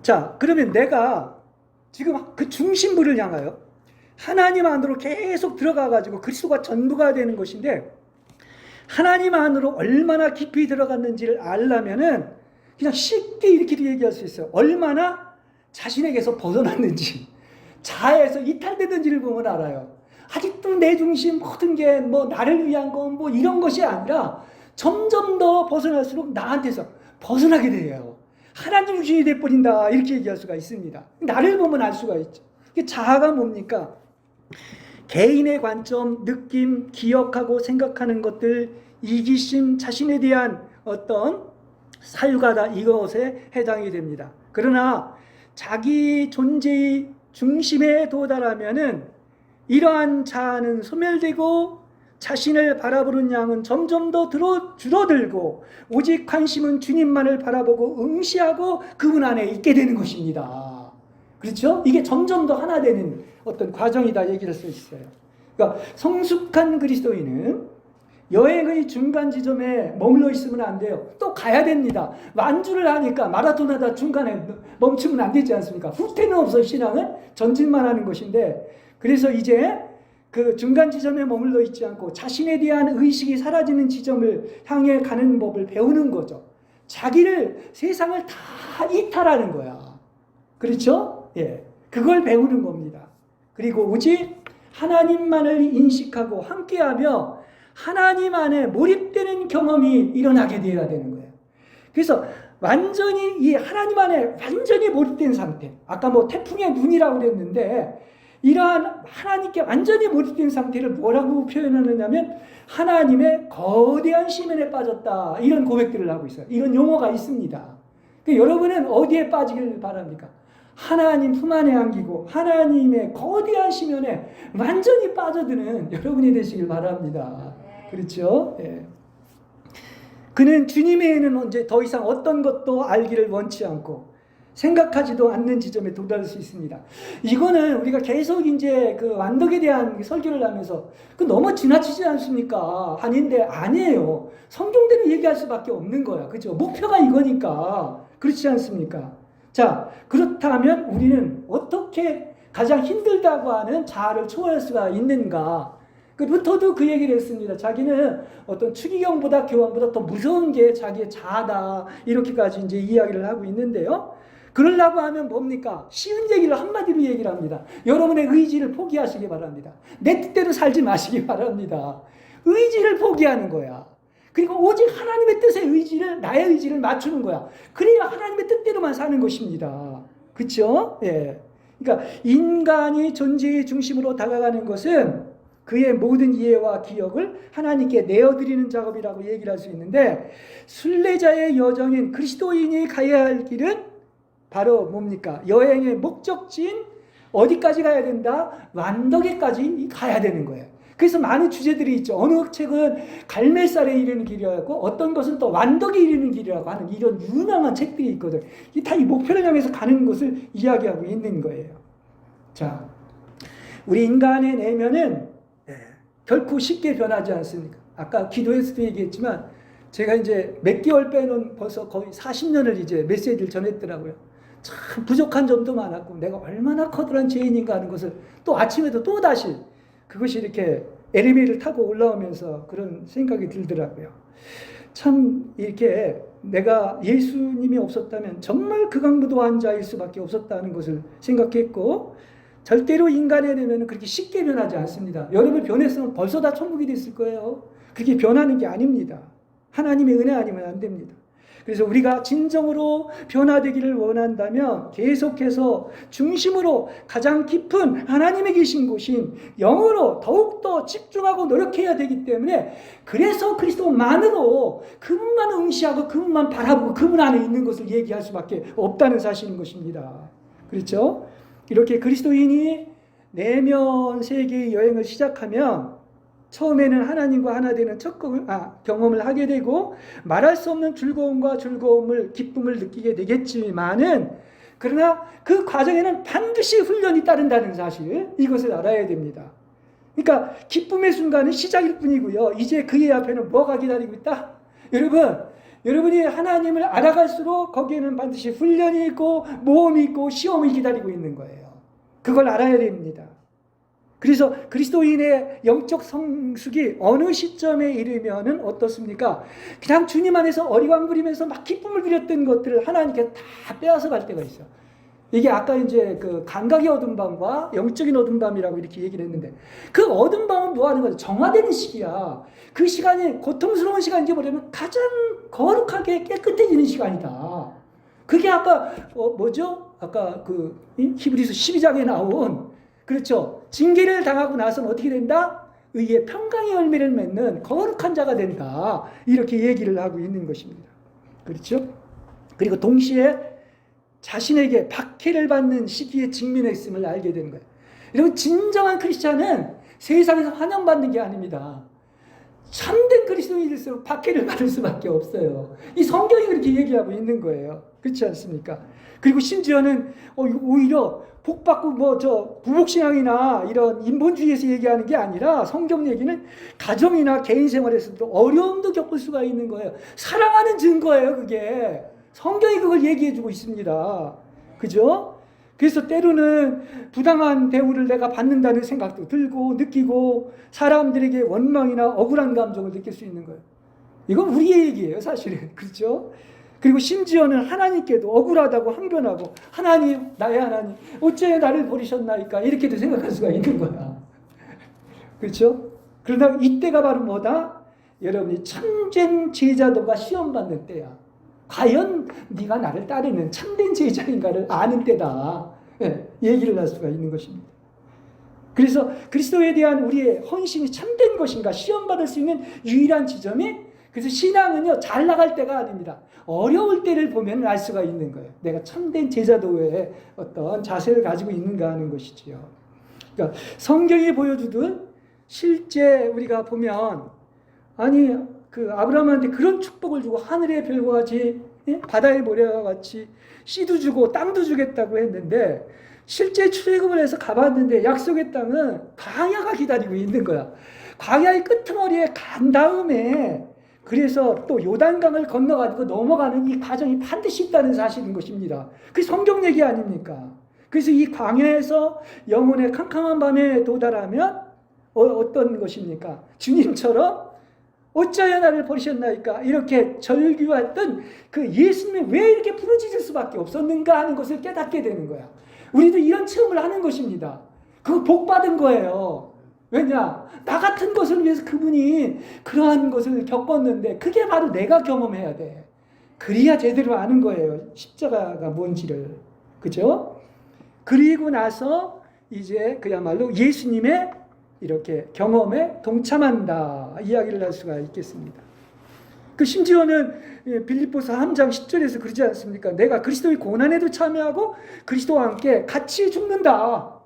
자, 그러면 내가 지금 그 중심부를 향하여 하나님 안으로 계속 들어가가지고 그리스도가 전부가 되는 것인데, 하나님 안으로 얼마나 깊이 들어갔는지를 알려면은 그냥 쉽게 이렇게 얘기할 수 있어요. 얼마나 자신에게서 벗어났는지, 자아에서 이탈되는지를 보면 알아요. 아직도 내 중심 모든 게 뭐 나를 위한 거 뭐 이런 것이 아니라 점점 더 벗어날수록 나한테서 벗어나게 돼요. 하나님 중심이 돼버린다, 이렇게 얘기할 수가 있습니다. 나를 보면 알 수가 있죠. 자아가 뭡니까? 개인의 관점, 느낌, 기억하고 생각하는 것들, 이기심, 자신에 대한 어떤 사유가다, 이것에 해당이 됩니다. 그러나 자기 존재의 중심에 도달하면은 이러한 자아는 소멸되고 자신을 바라보는 양은 점점 더 줄어들고 오직 관심은 주님만을 바라보고 응시하고 그분 안에 있게 되는 것입니다. 그렇죠? 이게 점점 더 하나 되는 어떤 과정이다 얘기를 할 수 있어요. 그러니까 성숙한 그리스도인은 여행의 중간 지점에 머물러 있으면 안 돼요. 또 가야 됩니다. 완주를 하니까 마라톤 하다 중간에 멈추면 안 되지 않습니까? 후퇴는 없어. 신앙은 전진만 하는 것인데, 그래서 이제 그 중간 지점에 머물러 있지 않고 자신에 대한 의식이 사라지는 지점을 향해 가는 법을 배우는 거죠. 자기를, 세상을 다 이탈하는 거야. 그렇죠? 예. 그걸 배우는 겁니다. 그리고 오직 하나님만을 인식하고 함께하며 하나님 안에 몰입되는 경험이 일어나게 되어야 되는 거예요. 그래서 완전히 이 하나님 안에 완전히 몰입된 상태. 아까 뭐 태풍의 눈이라고 그랬는데, 이러한 하나님께 완전히 몰입된 상태를 뭐라고 표현하느냐면 하나님의 거대한 심연에 빠졌다, 이런 고백들을 하고 있어요. 이런 용어가 있습니다. 그러니까 여러분은 어디에 빠지길 바랍니까? 하나님 품 안에 안기고 하나님의 거대한 심연에 완전히 빠져드는 여러분이 되시길 바랍니다. 그렇죠? 예. 그는 주님 외에는 언제 더 이상 어떤 것도 알기를 원치 않고 생각하지도 않는 지점에 도달할 수 있습니다. 이거는 우리가 계속 이제 그 완덕에 대한 설교를 하면서 그 너무 지나치지 않습니까? 아닌데 아니에요. 성경대로 얘기할 수밖에 없는 거야. 그렇죠? 목표가 이거니까. 그렇지 않습니까? 자, 그렇다면 우리는 어떻게 가장 힘들다고 하는 자아를 초월할 수가 있는가? 루터도 그 얘기를 했습니다. 자기는 어떤 추기경보다 교황보다 더 무서운 게 자기의 자아다, 이렇게까지 이제 이야기를 하고 있는데요. 그러려고 하면 뭡니까? 쉬운 얘기를 한마디로 얘기를 합니다. 여러분의 의지를 포기하시기 바랍니다. 내 뜻대로 살지 마시기 바랍니다. 의지를 포기하는 거야. 그리고 오직 하나님의 뜻에 나의 의지를 맞추는 거야. 그래야 하나님의 뜻대로만 사는 것입니다. 그렇죠? 예. 그러니까 인간이 존재의 중심으로 다가가는 것은 그의 모든 이해와 기억을 하나님께 내어드리는 작업이라고 얘기를 할 수 있는데, 순례자의 여정인 그리스도인이 가야 할 길은 바로 뭡니까? 여행의 목적지인 어디까지 가야 된다? 완덕에까지 가야 되는 거예요. 그래서 많은 주제들이 있죠. 어느 책은 갈멜살에 이르는 길이라고, 어떤 것은 또 완덕에 이르는 길이라고 하는 이런 유명한 책들이 있거든. 다 이 목표를 향해서 가는 것을 이야기하고 있는 거예요. 자, 우리 인간의 내면은 결코 쉽게 변하지 않습니까? 아까 기도에서도 얘기했지만 제가 이제 몇 개월 빼놓은 벌써 거의 40년을 이제 메시지를 전했더라고요. 참 부족한 점도 많았고 내가 얼마나 커다란 죄인인가 하는 것을 또 아침에도 또 다시 그것이 이렇게 엘리베이터를 타고 올라오면서 그런 생각이 들더라고요. 참 이렇게 내가 예수님이 없었다면 정말 극악무도한 자일 수밖에 없었다는 것을 생각했고, 절대로 인간의 내면은 그렇게 쉽게 변하지 않습니다. 여러분 변했으면 벌써 다 천국이 됐을 거예요. 그렇게 변하는 게 아닙니다. 하나님의 은혜 아니면 안 됩니다. 그래서 우리가 진정으로 변화되기를 원한다면 계속해서 중심으로 가장 깊은 하나님의 계신 곳인 영으로 더욱더 집중하고 노력해야 되기 때문에, 그래서 그리스도만으로 그분만 응시하고 그분만 바라보고 그분 안에 있는 것을 얘기할 수밖에 없다는 사실인 것입니다. 그렇죠? 이렇게 그리스도인이 내면 세계의 여행을 시작하면 처음에는 하나님과 하나 되는 경험을 하게 되고 말할 수 없는 즐거움과 기쁨을 느끼게 되겠지만은, 그러나 그 과정에는 반드시 훈련이 따른다는 사실, 이것을 알아야 됩니다. 그러니까 기쁨의 순간은 시작일 뿐이고요. 이제 그의 앞에는 뭐가 기다리고 있다? 여러분이 하나님을 알아갈수록 거기에는 반드시 훈련이 있고 모험이 있고 시험이 기다리고 있는 거예요. 그걸 알아야 됩니다. 그래서 그리스도인의 영적 성숙이 어느 시점에 이르면은 어떻습니까? 그냥 주님 안에서 어리광 부리면서 막 기쁨을 누렸던 것들을 하나님께 다 빼앗아 갈 때가 있어요. 이게 아까 이제 그 감각의 어두운 밤과 영적인 어두운 밤이라고 이렇게 얘기를 했는데, 그 어두운 밤은 뭐 하는 거죠? 정화되는 시기야. 그 시간이 고통스러운 시간인지 모르면 가장 거룩하게 깨끗해지는 시간이다. 그게 아까 아까 그 히브리서 12장에 나온, 그렇죠, 징계를 당하고 나서는 어떻게 된다? 의의 평강의 열매를 맺는 거룩한 자가 된다. 이렇게 얘기를 하고 있는 것입니다. 그렇죠? 그리고 동시에 자신에게 박해를 받는 시기에 직면했음을 알게 되는 거예요. 여러분, 진정한 크리스찬은 세상에서 환영받는 게 아닙니다. 참된 그리스도인일수록 박해를 받을 수밖에 없어요. 이 성경이 그렇게 얘기하고 있는 거예요. 그렇지 않습니까? 그리고 심지어는 오히려 복받고 부복신앙이나 이런 인본주의에서 얘기하는 게 아니라, 성경 얘기는 가정이나 개인 생활에서도 어려움도 겪을 수가 있는 거예요. 사랑하는 증거예요, 그게. 성경이 그걸 얘기해주고 있습니다. 그죠? 그래서 때로는 부당한 대우를 내가 받는다는 생각도 들고 느끼고, 사람들에게 원망이나 억울한 감정을 느낄 수 있는 거예요. 이건 우리의 얘기예요, 사실은. 그렇죠? 그리고 심지어는 하나님께도 억울하다고 항변하고, 하나님, 나의 하나님, 어째 나를 버리셨나이까, 이렇게도 생각할 수가 있는 거야. 그렇죠? 그러나 이때가 바로 뭐다? 여러분이 참된 제자도가 시험받는 때야. 과연 네가 나를 따르는 참된 제자인가를 아는 때다. 얘기를 할 수가 있는 것입니다. 그래서 그리스도에 대한 우리의 헌신이 참된 것인가 시험받을 수 있는 유일한 지점이, 그래서 신앙은요, 잘 나갈 때가 아닙니다. 어려울 때를 보면 알 수가 있는 거예요. 내가 참된 제자도의 어떤 자세를 가지고 있는가 하는 것이지요. 그러니까 성경이 보여주듯 실제 우리가 보면, 아니 그 아브라함한테 그런 축복을 주고 하늘의 별과 같이 바다의 모래와 같이 씨도 주고 땅도 주겠다고 했는데, 실제 출애굽을 해서 가봤는데 약속의 땅은 광야가 기다리고 있는 거야. 광야의 끄트머리에 간 다음에 그래서 또 요단강을 건너가지고 넘어가는 이 과정이 반드시 있다는 사실인 것입니다. 그게 성경 얘기 아닙니까? 그래서 이 광야에서 영혼의 캄캄한 밤에 도달하면 어떤 것입니까? 주님처럼 어찌하여 나를 버리셨나이까, 이렇게 절규했던 그 예수님이 왜 이렇게 부르짖을 수밖에 없었는가 하는 것을 깨닫게 되는 거야. 우리도 이런 체험을 하는 것입니다. 그거 복 받은 거예요. 왜냐? 나 같은 것을 위해서 그분이 그러한 것을 겪었는데, 그게 바로 내가 경험해야 돼. 그래야 제대로 아는 거예요, 십자가가 뭔지를. 그죠? 그리고 나서 이제 그야말로 예수님의 이렇게 경험에 동참한다, 이야기를 할 수가 있겠습니다. 그 심지어는 빌립보서 3장 10절에서 그러지 않습니까? 내가 그리스도의 고난에도 참여하고 그리스도와 함께 같이 죽는다.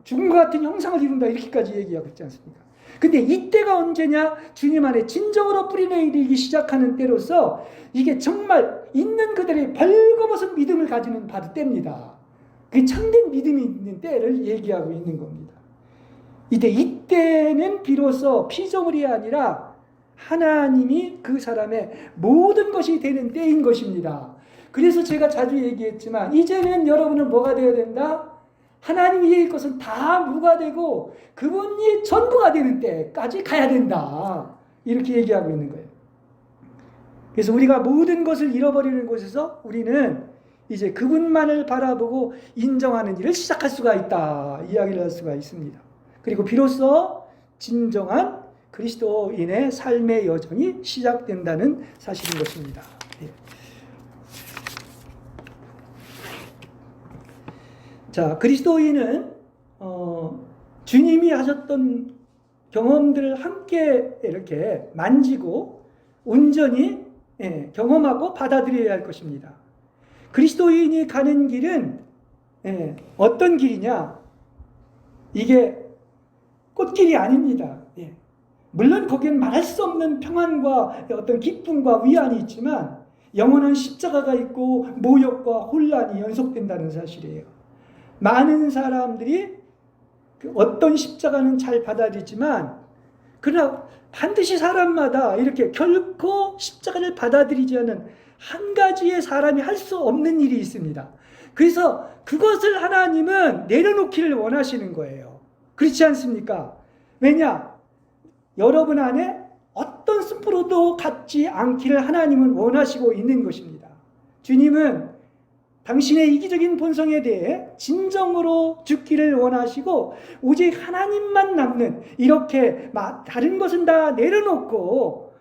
죽음과 같은 형상을 이룬다. 이렇게까지 얘기하고 있지 않습니까? 근데 이때가 언제냐? 주님 안에 진정으로 뿌리내리기 시작하는 때로서, 이게 정말 있는 그들의 벌거벗은 믿음을 가지는 바로 때입니다. 그게 참된 믿음이 있는 때를 얘기하고 있는 겁니다. 이때는 비로소 피조물이 아니라 하나님이 그 사람의 모든 것이 되는 때인 것입니다. 그래서 제가 자주 얘기했지만, 이제는 여러분은 뭐가 되어야 된다? 하나님의 것은 다 무가 되고 그분이 전부가 되는 때까지 가야 된다. 이렇게 얘기하고 있는 거예요. 그래서 우리가 모든 것을 잃어버리는 곳에서 우리는 이제 그분만을 바라보고 인정하는 일을 시작할 수가 있다. 이야기를 할 수가 있습니다. 그리고 비로소 진정한 그리스도인의 삶의 여정이 시작된다는 사실인 것입니다. 예. 자, 그리스도인은 주님이 하셨던 경험들을 함께 이렇게 만지고 온전히 경험하고 받아들여야 할 것입니다. 그리스도인이 가는 길은 어떤 길이냐? 이게 꽃길이 아닙니다. 물론 거기엔 말할 수 없는 평안과 어떤 기쁨과 위안이 있지만 영원한 십자가가 있고 모욕과 혼란이 연속된다는 사실이에요. 많은 사람들이 어떤 십자가는 잘 받아들이지만 그러나 반드시 사람마다 이렇게 결코 십자가를 받아들이지 않는 한 가지의 사람이 할 수 없는 일이 있습니다. 그래서 그것을 하나님은 내려놓기를 원하시는 거예요. 그렇지 않습니까? 왜냐? 여러분 안에 어떤 스프로도 갖지 않기를 하나님은 원하시고 있는 것입니다. 주님은 당신의 이기적인 본성에 대해 진정으로 죽기를 원하시고 오직 하나님만 남는 이렇게 다른 것은 다 내려놓고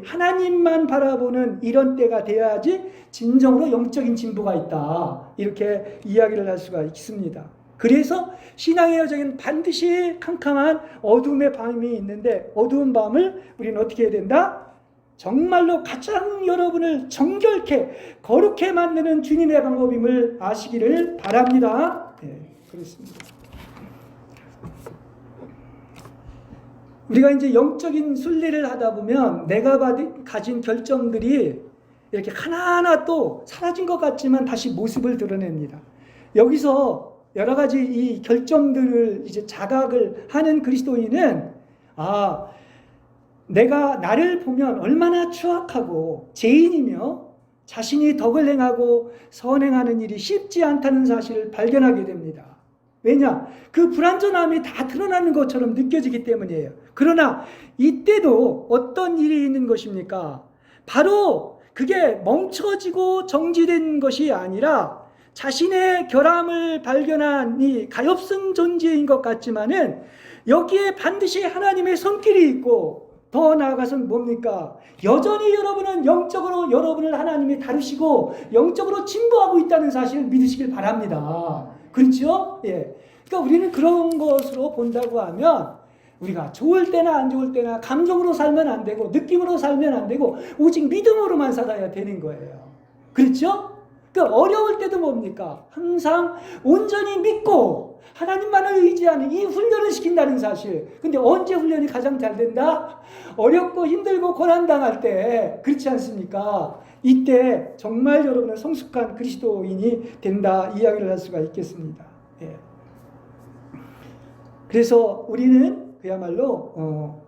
하나님만 바라보는 이런 때가 돼야지 진정으로 영적인 진보가 있다. 이렇게 이야기를 할 수가 있습니다. 그래서 신앙의 여정은 반드시 캄캄한 어둠의 밤이 있는데 어두운 밤을 우리는 어떻게 해야 된다? 정말로 가장 여러분을 정결케 거룩해 만드는 주님의 방법임을 아시기를 바랍니다. 그렇습니다. 우리가 이제 영적인 순례를 하다 보면 내가 가진 결정들이 이렇게 하나하나 또 사라진 것 같지만 다시 모습을 드러냅니다. 여기서 여러 가지 이 결정들을 이제 자각을 하는 그리스도인은 내가 나를 보면 얼마나 추악하고 죄인이며 자신이 덕을 행하고 선행하는 일이 쉽지 않다는 사실을 발견하게 됩니다. 왜냐? 그 불완전함이 다 드러나는 것처럼 느껴지기 때문이에요. 그러나 이때도 어떤 일이 있는 것입니까? 바로 그게 멈춰지고 정지된 것이 아니라 자신의 결함을 발견한 이 가엾은 존재인 것 같지만은 여기에 반드시 하나님의 손길이 있고 더 나아가서는 뭡니까? 여전히 여러분은 영적으로 여러분을 하나님이 다루시고 영적으로 진보하고 있다는 사실을 믿으시길 바랍니다. 그렇죠? 그러니까 우리는 그런 것으로 본다고 하면 우리가 좋을 때나 안 좋을 때나 감정으로 살면 안 되고 느낌으로 살면 안 되고 오직 믿음으로만 살아야 되는 거예요. 그렇죠? 그러니까 어려울 때도 뭡니까? 항상 온전히 믿고 하나님만을 의지하는 이 훈련을 시킨다는 사실. 근데 언제 훈련이 가장 잘 된다? 어렵고 힘들고 고난당할 때. 그렇지 않습니까? 이때 정말 여러분은 성숙한 그리스도인이 된다 이야기를 할 수가 있겠습니다. 그래서 우리는 그야말로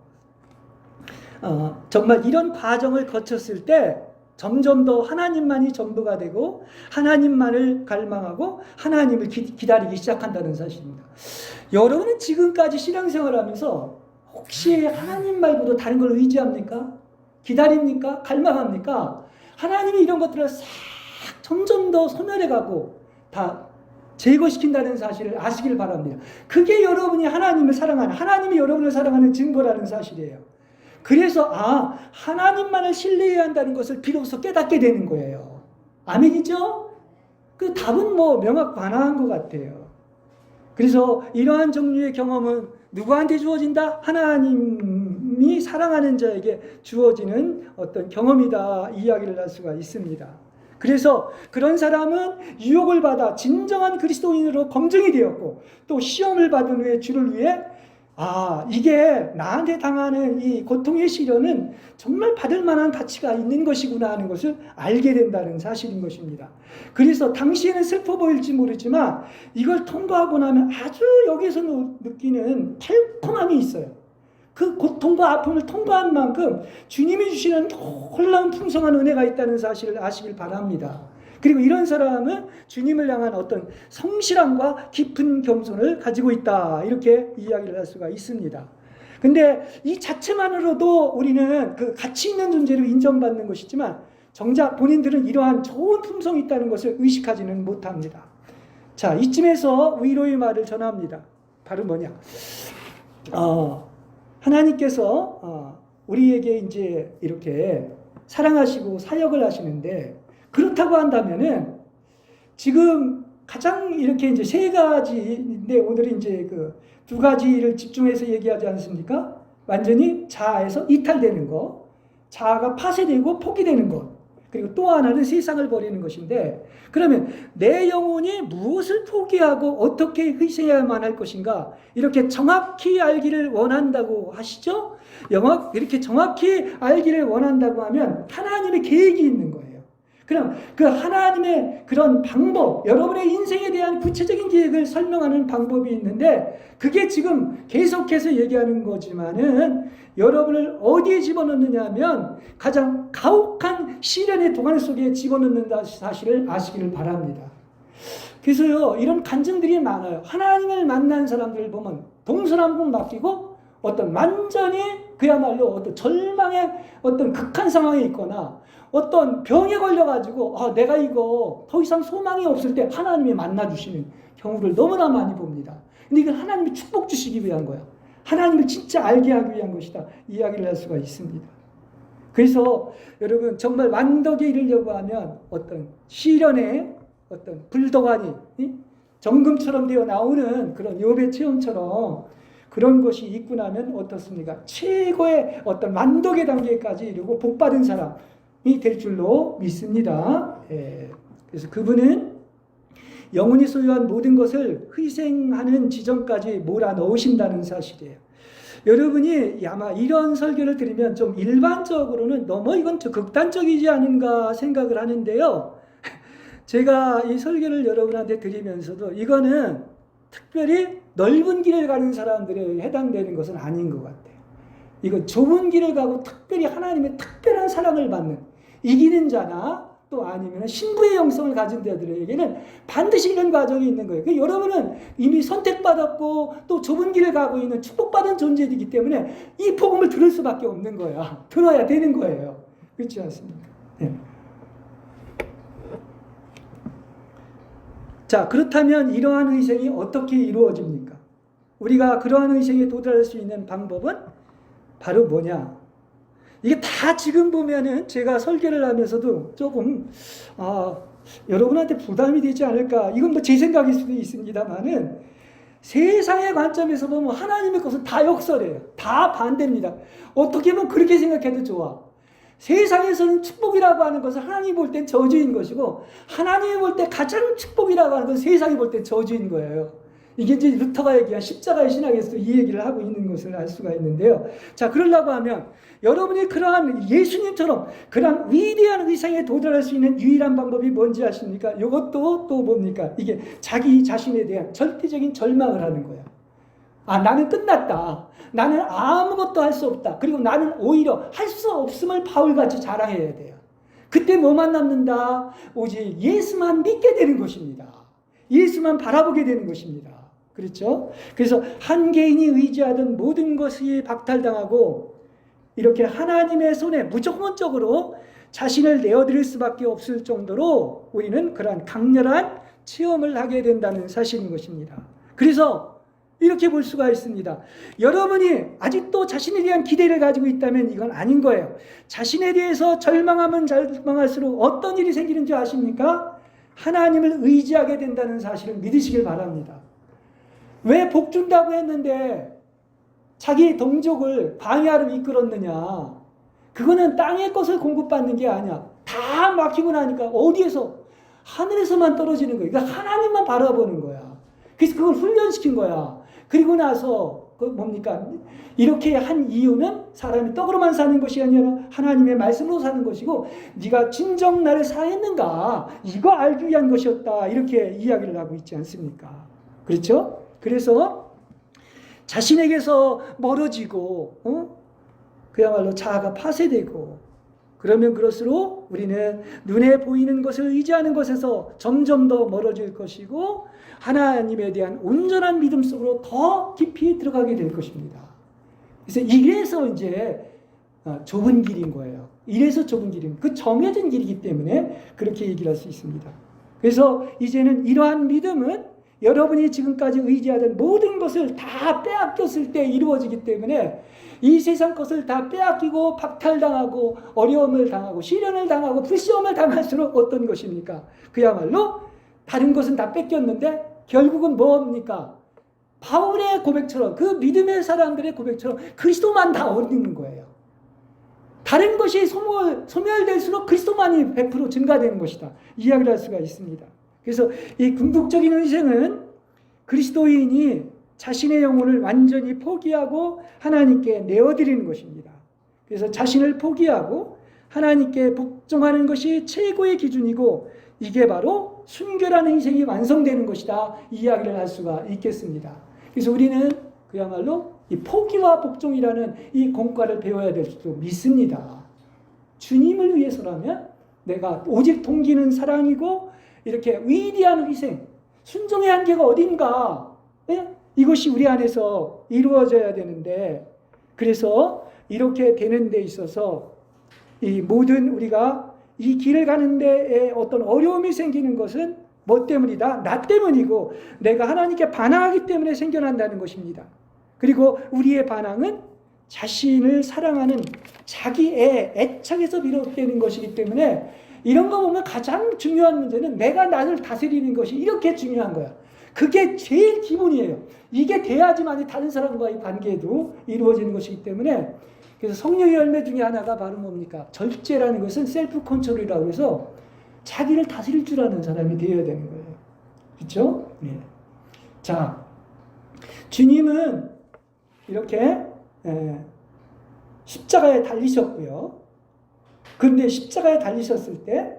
정말 이런 과정을 거쳤을 때 점점 더 하나님만이 전부가 되고 하나님만을 갈망하고 하나님을 기다리기 시작한다는 사실입니다. 여러분은 지금까지 신앙생활하면서 혹시 하나님 말고도 다른 걸 의지합니까? 기다립니까? 갈망합니까? 하나님이 이런 것들을 싹 점점 더 소멸해가고 다 제거시킨다는 사실을 아시길 바랍니다. 그게 여러분이 하나님을 사랑하는, 하나님이 여러분을 사랑하는 증거라는 사실이에요. 그래서 하나님만을 신뢰해야 한다는 것을 비로소 깨닫게 되는 거예요. 아멘이죠? 그 답은 명확관화한 것 같아요. 그래서 이러한 종류의 경험은 누구한테 주어진다? 하나님이 사랑하는 자에게 주어지는 어떤 경험이다 이야기를 할 수가 있습니다. 그래서 그런 사람은 유혹을 받아 진정한 그리스도인으로 검증이 되었고 또 시험을 받은 후에 주를 위해 이게 나한테 당하는 이 고통의 시련은 정말 받을 만한 가치가 있는 것이구나 하는 것을 알게 된다는 사실인 것입니다. 그래서 당시에는 슬퍼 보일지 모르지만 이걸 통과하고 나면 아주 여기서 느끼는 달콤함이 있어요. 그 고통과 아픔을 통과한 만큼 주님이 주시는 놀라운 풍성한 은혜가 있다는 사실을 아시길 바랍니다. 그리고 이런 사람은 주님을 향한 어떤 성실함과 깊은 겸손을 가지고 있다 이렇게 이야기를 할 수가 있습니다. 근데 이 자체만으로도 우리는 그 가치 있는 존재로 인정받는 것이지만 정작 본인들은 이러한 좋은 품성이 있다는 것을 의식하지는 못합니다. 자, 이쯤에서 위로의 말을 전합니다. 바로 뭐냐? 하나님께서 우리에게 이제 이렇게 사랑하시고 사역을 하시는데, 그렇다고 한다면은 지금 가장 이렇게 이제 세 가지인데, 오늘은 이제 그 두 가지를 집중해서 얘기하지 않습니까? 완전히 자아에서 이탈되는 것, 자아가 파쇄되고 포기되는 것, 그리고 또 하나는 세상을 버리는 것인데, 그러면 내 영혼이 무엇을 포기하고 어떻게 희생해야만 할 것인가, 이렇게 정확히 알기를 원한다고 하시죠? 이렇게 정확히 알기를 원한다고 하면 하나님의 계획이 있는 거예요. 그럼 그 하나님의 그런 방법, 여러분의 인생에 대한 구체적인 계획을 설명하는 방법이 있는데, 그게 지금 계속해서 얘기하는 거지만은 여러분을 어디에 집어넣느냐 하면 가장 가혹한 시련의 동안 속에 집어넣는다 사실을 아시기를 바랍니다. 그래서요, 이런 간증들이 많아요. 하나님을 만난 사람들을 보면 동서남북 맡기고 어떤 완전히 그야말로 어떤 절망의 어떤 극한 상황에 있거나 어떤 병에 걸려가지고 내가 이거 더 이상 소망이 없을 때 하나님이 만나주시는 경우를 너무나 많이 봅니다. 근데 이건 하나님이 축복 주시기 위한 거야. 하나님을 진짜 알게 하기 위한 것이다. 이야기를 할 수가 있습니다. 그래서 여러분, 정말 완덕에 이르려고 하면 어떤 시련의 어떤 불도가니, 정금처럼 되어 나오는 그런 욥의 체험처럼 그런 것이 있고 나면 어떻습니까? 최고의 어떤 완덕의 단계까지 이르고 복받은 사람이 될 줄로 믿습니다. 그래서 그분은 영혼이 소유한 모든 것을 희생하는 지점까지 몰아넣으신다는 사실이에요. 여러분이 아마 이런 설교를 들으면 좀 일반적으로는 너무 이건 좀 극단적이지 않은가 생각을 하는데요. 제가 이 설교를 여러분한테 드리면서도 이거는 특별히 넓은 길을 가는 사람들에 해당되는 것은 아닌 것 같아요. 이건 좁은 길을 가고 특별히 하나님의 특별한 사랑을 받는 이기는 자나 또 아니면 신부의 영성을 가진 자들에게는 반드시 이런 과정이 있는 거예요. 그러니까 여러분은 이미 선택받았고 또 좁은 길을 가고 있는 축복받은 존재이기 때문에 이 복음을 들을 수밖에 없는 거야. 들어야 되는 거예요. 그렇지 않습니까? 네. 자, 그렇다면 이러한 희생이 어떻게 이루어집니까? 우리가 그러한 희생에 도달할 수 있는 방법은 바로 뭐냐? 이게 다 지금 보면은 제가 설교를 하면서도 조금 여러분한테 부담이 되지 않을까, 이건 뭐 제 생각일 수도 있습니다만은 세상의 관점에서 보면 하나님의 것은 다 역설이에요. 다 반대입니다. 어떻게 보면 그렇게 생각해도 좋아. 세상에서는 축복이라고 하는 것은 하나님이 볼 땐 저주인 것이고, 하나님이 볼 때 가장 축복이라고 하는 것은 세상이 볼 땐 저주인 거예요. 이게 이제 루터가 얘기한 십자가의 신학에서도 이 얘기를 하고 있는 것을 알 수가 있는데요. 자, 그러려고 하면 여러분이 그러한 예수님처럼 그러한 위대한 의상에 도달할 수 있는 유일한 방법이 뭔지 아십니까? 이것도 또 뭡니까? 이게 자기 자신에 대한 절대적인 절망을 하는 거야. 나는 끝났다. 나는 아무것도 할 수 없다. 그리고 나는 오히려 할 수 없음을 바울같이 자랑해야 돼요. 그때 뭐만 남는다? 오직 예수만 믿게 되는 것입니다. 예수만 바라보게 되는 것입니다. 그렇죠? 그래서 한 개인이 의지하던 모든 것이 박탈당하고 이렇게 하나님의 손에 무조건적으로 자신을 내어드릴 수밖에 없을 정도로 우리는 그러한 강렬한 체험을 하게 된다는 사실인 것입니다. 그래서 이렇게 볼 수가 있습니다. 여러분이 아직도 자신에 대한 기대를 가지고 있다면 이건 아닌 거예요. 자신에 대해서 절망하면 절망할수록 어떤 일이 생기는지 아십니까? 하나님을 의지하게 된다는 사실을 믿으시길 바랍니다. 왜 복 준다고 했는데 자기 동족을 광야로 이끌었느냐? 그거는 땅의 것을 공급받는 게 아니야. 다 막히고 나니까 어디에서? 하늘에서만 떨어지는 거야. 그러니까 하나님만 바라보는 거야. 그래서 그걸 훈련시킨 거야. 그리고 나서 그 뭡니까? 이렇게 한 이유는 사람이 떡으로만 사는 것이 아니라 하나님의 말씀으로 사는 것이고, 네가 진정 나를 사했는가? 이거 알기 위한 것이었다. 이렇게 이야기를 하고 있지 않습니까? 그렇죠? 그래서 자신에게서 멀어지고 그야말로 자아가 파쇄되고, 그러면 그럴수록 우리는 눈에 보이는 것을 의지하는 것에서 점점 더 멀어질 것이고 하나님에 대한 온전한 믿음 속으로 더 깊이 들어가게 될 것입니다. 그래서 이래서 이제 좁은 길인 거예요. 이래서 좁은 길입니다. 그 정해진 길이기 때문에 그렇게 얘기를 할 수 있습니다. 그래서 이제는 이러한 믿음은 여러분이 지금까지 의지하던 모든 것을 다 빼앗겼을 때 이루어지기 때문에 이 세상 것을 다 빼앗기고 박탈당하고 어려움을 당하고 시련을 당하고 불시험을 당할수록 어떤 것입니까? 그야말로 다른 것은 다 뺏겼는데 결국은 뭡니까? 바울의 고백처럼 그 믿음의 사람들의 고백처럼 그리스도만 다 얻는 거예요. 다른 것이 소멸될수록 그리스도만이 100% 증가되는 것이다. 이야기를 할 수가 있습니다. 그래서 이 궁극적인 의생은 그리스도인이 자신의 영혼을 완전히 포기하고 하나님께 내어드리는 것입니다. 그래서 자신을 포기하고 하나님께 복종하는 것이 최고의 기준이고 이게 바로 순결한 인생이 완성되는 것이다. 이 이야기를 할 수가 있겠습니다. 그래서 우리는 그야말로 이 포기와 복종이라는 이 공과를 배워야 될 줄 믿습니다. 주님을 위해서라면 내가 오직 동기는 사랑이고 이렇게 위대한 희생, 순종의 한계가 어딘가? 예? 이것이 우리 안에서 이루어져야 되는데 그래서 이렇게 되는 데 있어서 이 모든 우리가 이 길을 가는 데에 어떤 어려움이 생기는 것은 뭐 때문이다? 나 때문이고 내가 하나님께 반항하기 때문에 생겨난다는 것입니다. 그리고 우리의 반항은 자신을 사랑하는 자기의 애착에서 비롯되는 것이기 때문에 이런 거 보면 가장 중요한 문제는 내가 나를 다스리는 것이 이렇게 중요한 거야. 그게 제일 기본이에요. 이게 돼야지만 다른 사람과의 관계도 이루어지는 것이기 때문에 그래서 성령의 열매 중에 하나가 바로 뭡니까? 절제라는 것은 셀프 컨트롤이라고 해서 자기를 다스릴 줄 아는 사람이 되어야 되는 거예요. 그렇죠? 네. 자, 주님은 이렇게 십자가에 달리셨고요. 그런데 십자가에 달리셨을 때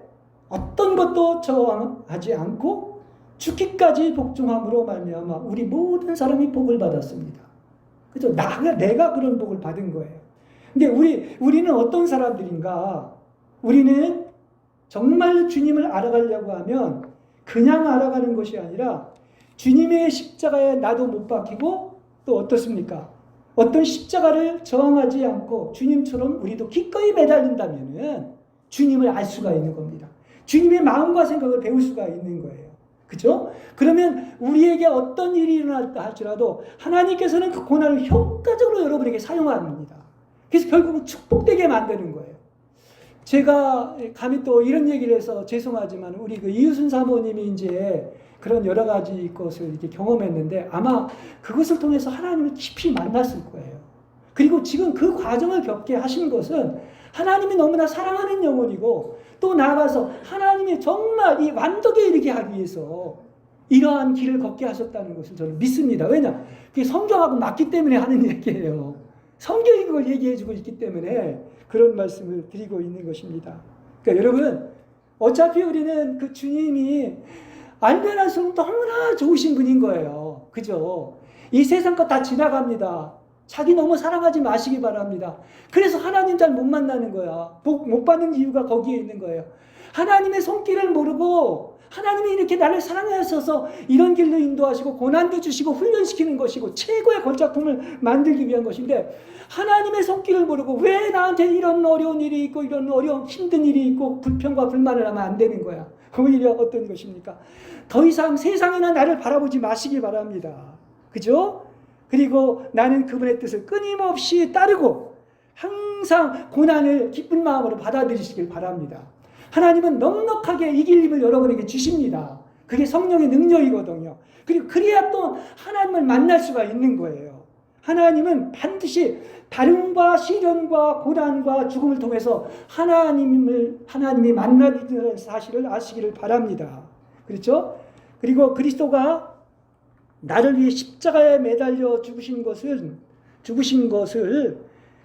어떤 것도 저항하지 않고 죽기까지 복종함으로 말미암아 우리 모든 사람이 복을 받았습니다. 그죠? 내가 그런 복을 받은 거예요. 근데 우리는 어떤 사람들인가? 우리는 정말 주님을 알아가려고 하면 그냥 알아가는 것이 아니라 주님의 십자가에 나도 못 박히고 또 어떻습니까? 어떤 십자가를 저항하지 않고 주님처럼 우리도 기꺼이 매달린다면 주님을 알 수가 있는 겁니다. 주님의 마음과 생각을 배울 수가 있는 거예요. 그죠? 그러면 우리에게 어떤 일이 일어났다 할지라도 하나님께서는 그 고난을 효과적으로 여러분에게 사용합니다. 그래서 결국은 축복되게 만드는 거예요. 제가 감히 또 이런 얘기를 해서 죄송하지만 우리 그 이유순 사모님이 이제 그런 여러 가지 것을 이렇게 경험했는데 아마 그것을 통해서 하나님을 깊이 만났을 거예요. 그리고 지금 그 과정을 겪게 하신 것은 하나님이 너무나 사랑하는 영혼이고 또 나아가서 하나님이 정말 이 완덕에 이르게 하기 위해서 이러한 길을 걷게 하셨다는 것을 저는 믿습니다. 왜냐? 그게 성경하고 맞기 때문에 하는 얘기예요. 성경이 그걸 얘기해주고 있기 때문에 그런 말씀을 드리고 있는 것입니다. 그러니까 여러분 어차피 우리는 그 주님이 알면 할수록 너무나 좋으신 분인 거예요. 그죠? 이 세상 것 다 지나갑니다. 자기 너무 사랑하지 마시기 바랍니다. 그래서 하나님 잘 못 만나는 거야. 복 못 받는 이유가 거기에 있는 거예요. 하나님의 손길을 모르고 하나님이 이렇게 나를 사랑하셔서 이런 길로 인도하시고 고난도 주시고 훈련시키는 것이고 최고의 걸작품을 만들기 위한 것인데 하나님의 손길을 모르고 왜 나한테 이런 어려운 일이 있고 이런 어려운 힘든 일이 있고 불평과 불만을 하면 안 되는 거야. 오히려 어떤 것입니까? 더 이상 세상이나 나를 바라보지 마시기 바랍니다. 그죠? 그리고 나는 그분의 뜻을 끊임없이 따르고 항상 고난을 기쁜 마음으로 받아들이시길 바랍니다. 하나님은 넉넉하게 이길 힘을 여러분에게 주십니다. 그게 성령의 능력이거든요. 그리고 그래야 또 하나님을 만날 수가 있는 거예요. 하나님은 반드시 다름과 시련과 고난과 죽음을 통해서 하나님이 만나는 사실을 아시기를 바랍니다. 그렇죠? 그리고 그리스도가 나를 위해 십자가에 매달려 죽으신 것을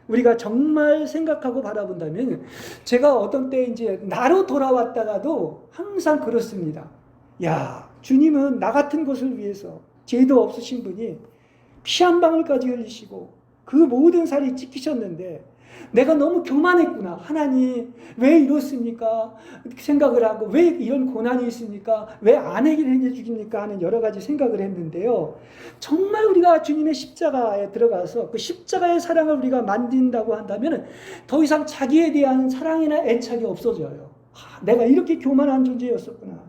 우리가 정말 생각하고 바라본다면 제가 어떤 때 이제 나로 돌아왔다가도 항상 그렇습니다. 야, 주님은 나 같은 것을 위해서 죄도 없으신 분이 피 한 방울까지 흘리시고 그 모든 살이 찢기셨는데 내가 너무 교만했구나. 하나님 왜 이렇습니까? 생각을 하고 왜 이런 고난이 있습니까? 왜 안 해결해 주십니까? 하는 여러 가지 생각을 했는데요. 정말 우리가 주님의 십자가에 들어가서 그 십자가의 사랑을 우리가 만든다고 한다면 더 이상 자기에 대한 사랑이나 애착이 없어져요. 내가 이렇게 교만한 존재였었구나.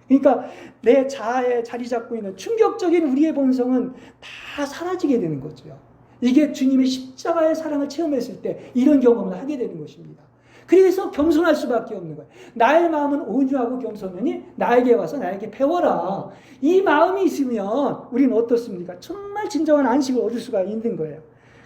그러니까 내 자아에 자리 잡고 있는 충격적인 우리의 본성은 다 사라지게 되는 거죠. 이게 주님의 십자가의 사랑을 체험했을 때 이런 경험을 하게 되는 것입니다. 그래서 겸손할 수밖에 없는 거예요. 나의 마음은 온유하고 겸손하니 나에게 와서 나에게 배워라. 이 마음이 있으면 우리는 어떻습니까? 정말 진정한 안식을 얻을 수가 있는 거예요.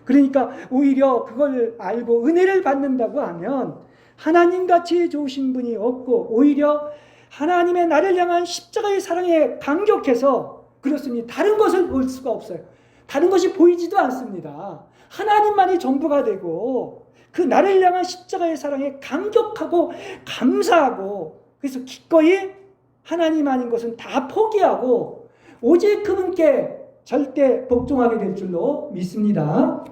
그러니까 오히려 그걸 알고 은혜를 받는다고 하면 하나님같이 좋으신 분이 없고 오히려 하나님의 나를 향한 십자가의 사랑에 감격해서 그렇습니다. 다른 것을 볼 수가 없어요. 다른 것이 보이지도 않습니다. 하나님만이 전부가 되고 그 나를 향한 십자가의 사랑에 감격하고 감사하고 그래서 기꺼이 하나님 아닌 것은 다 포기하고 오직 그분께 절대 복종하게 될 줄로 믿습니다.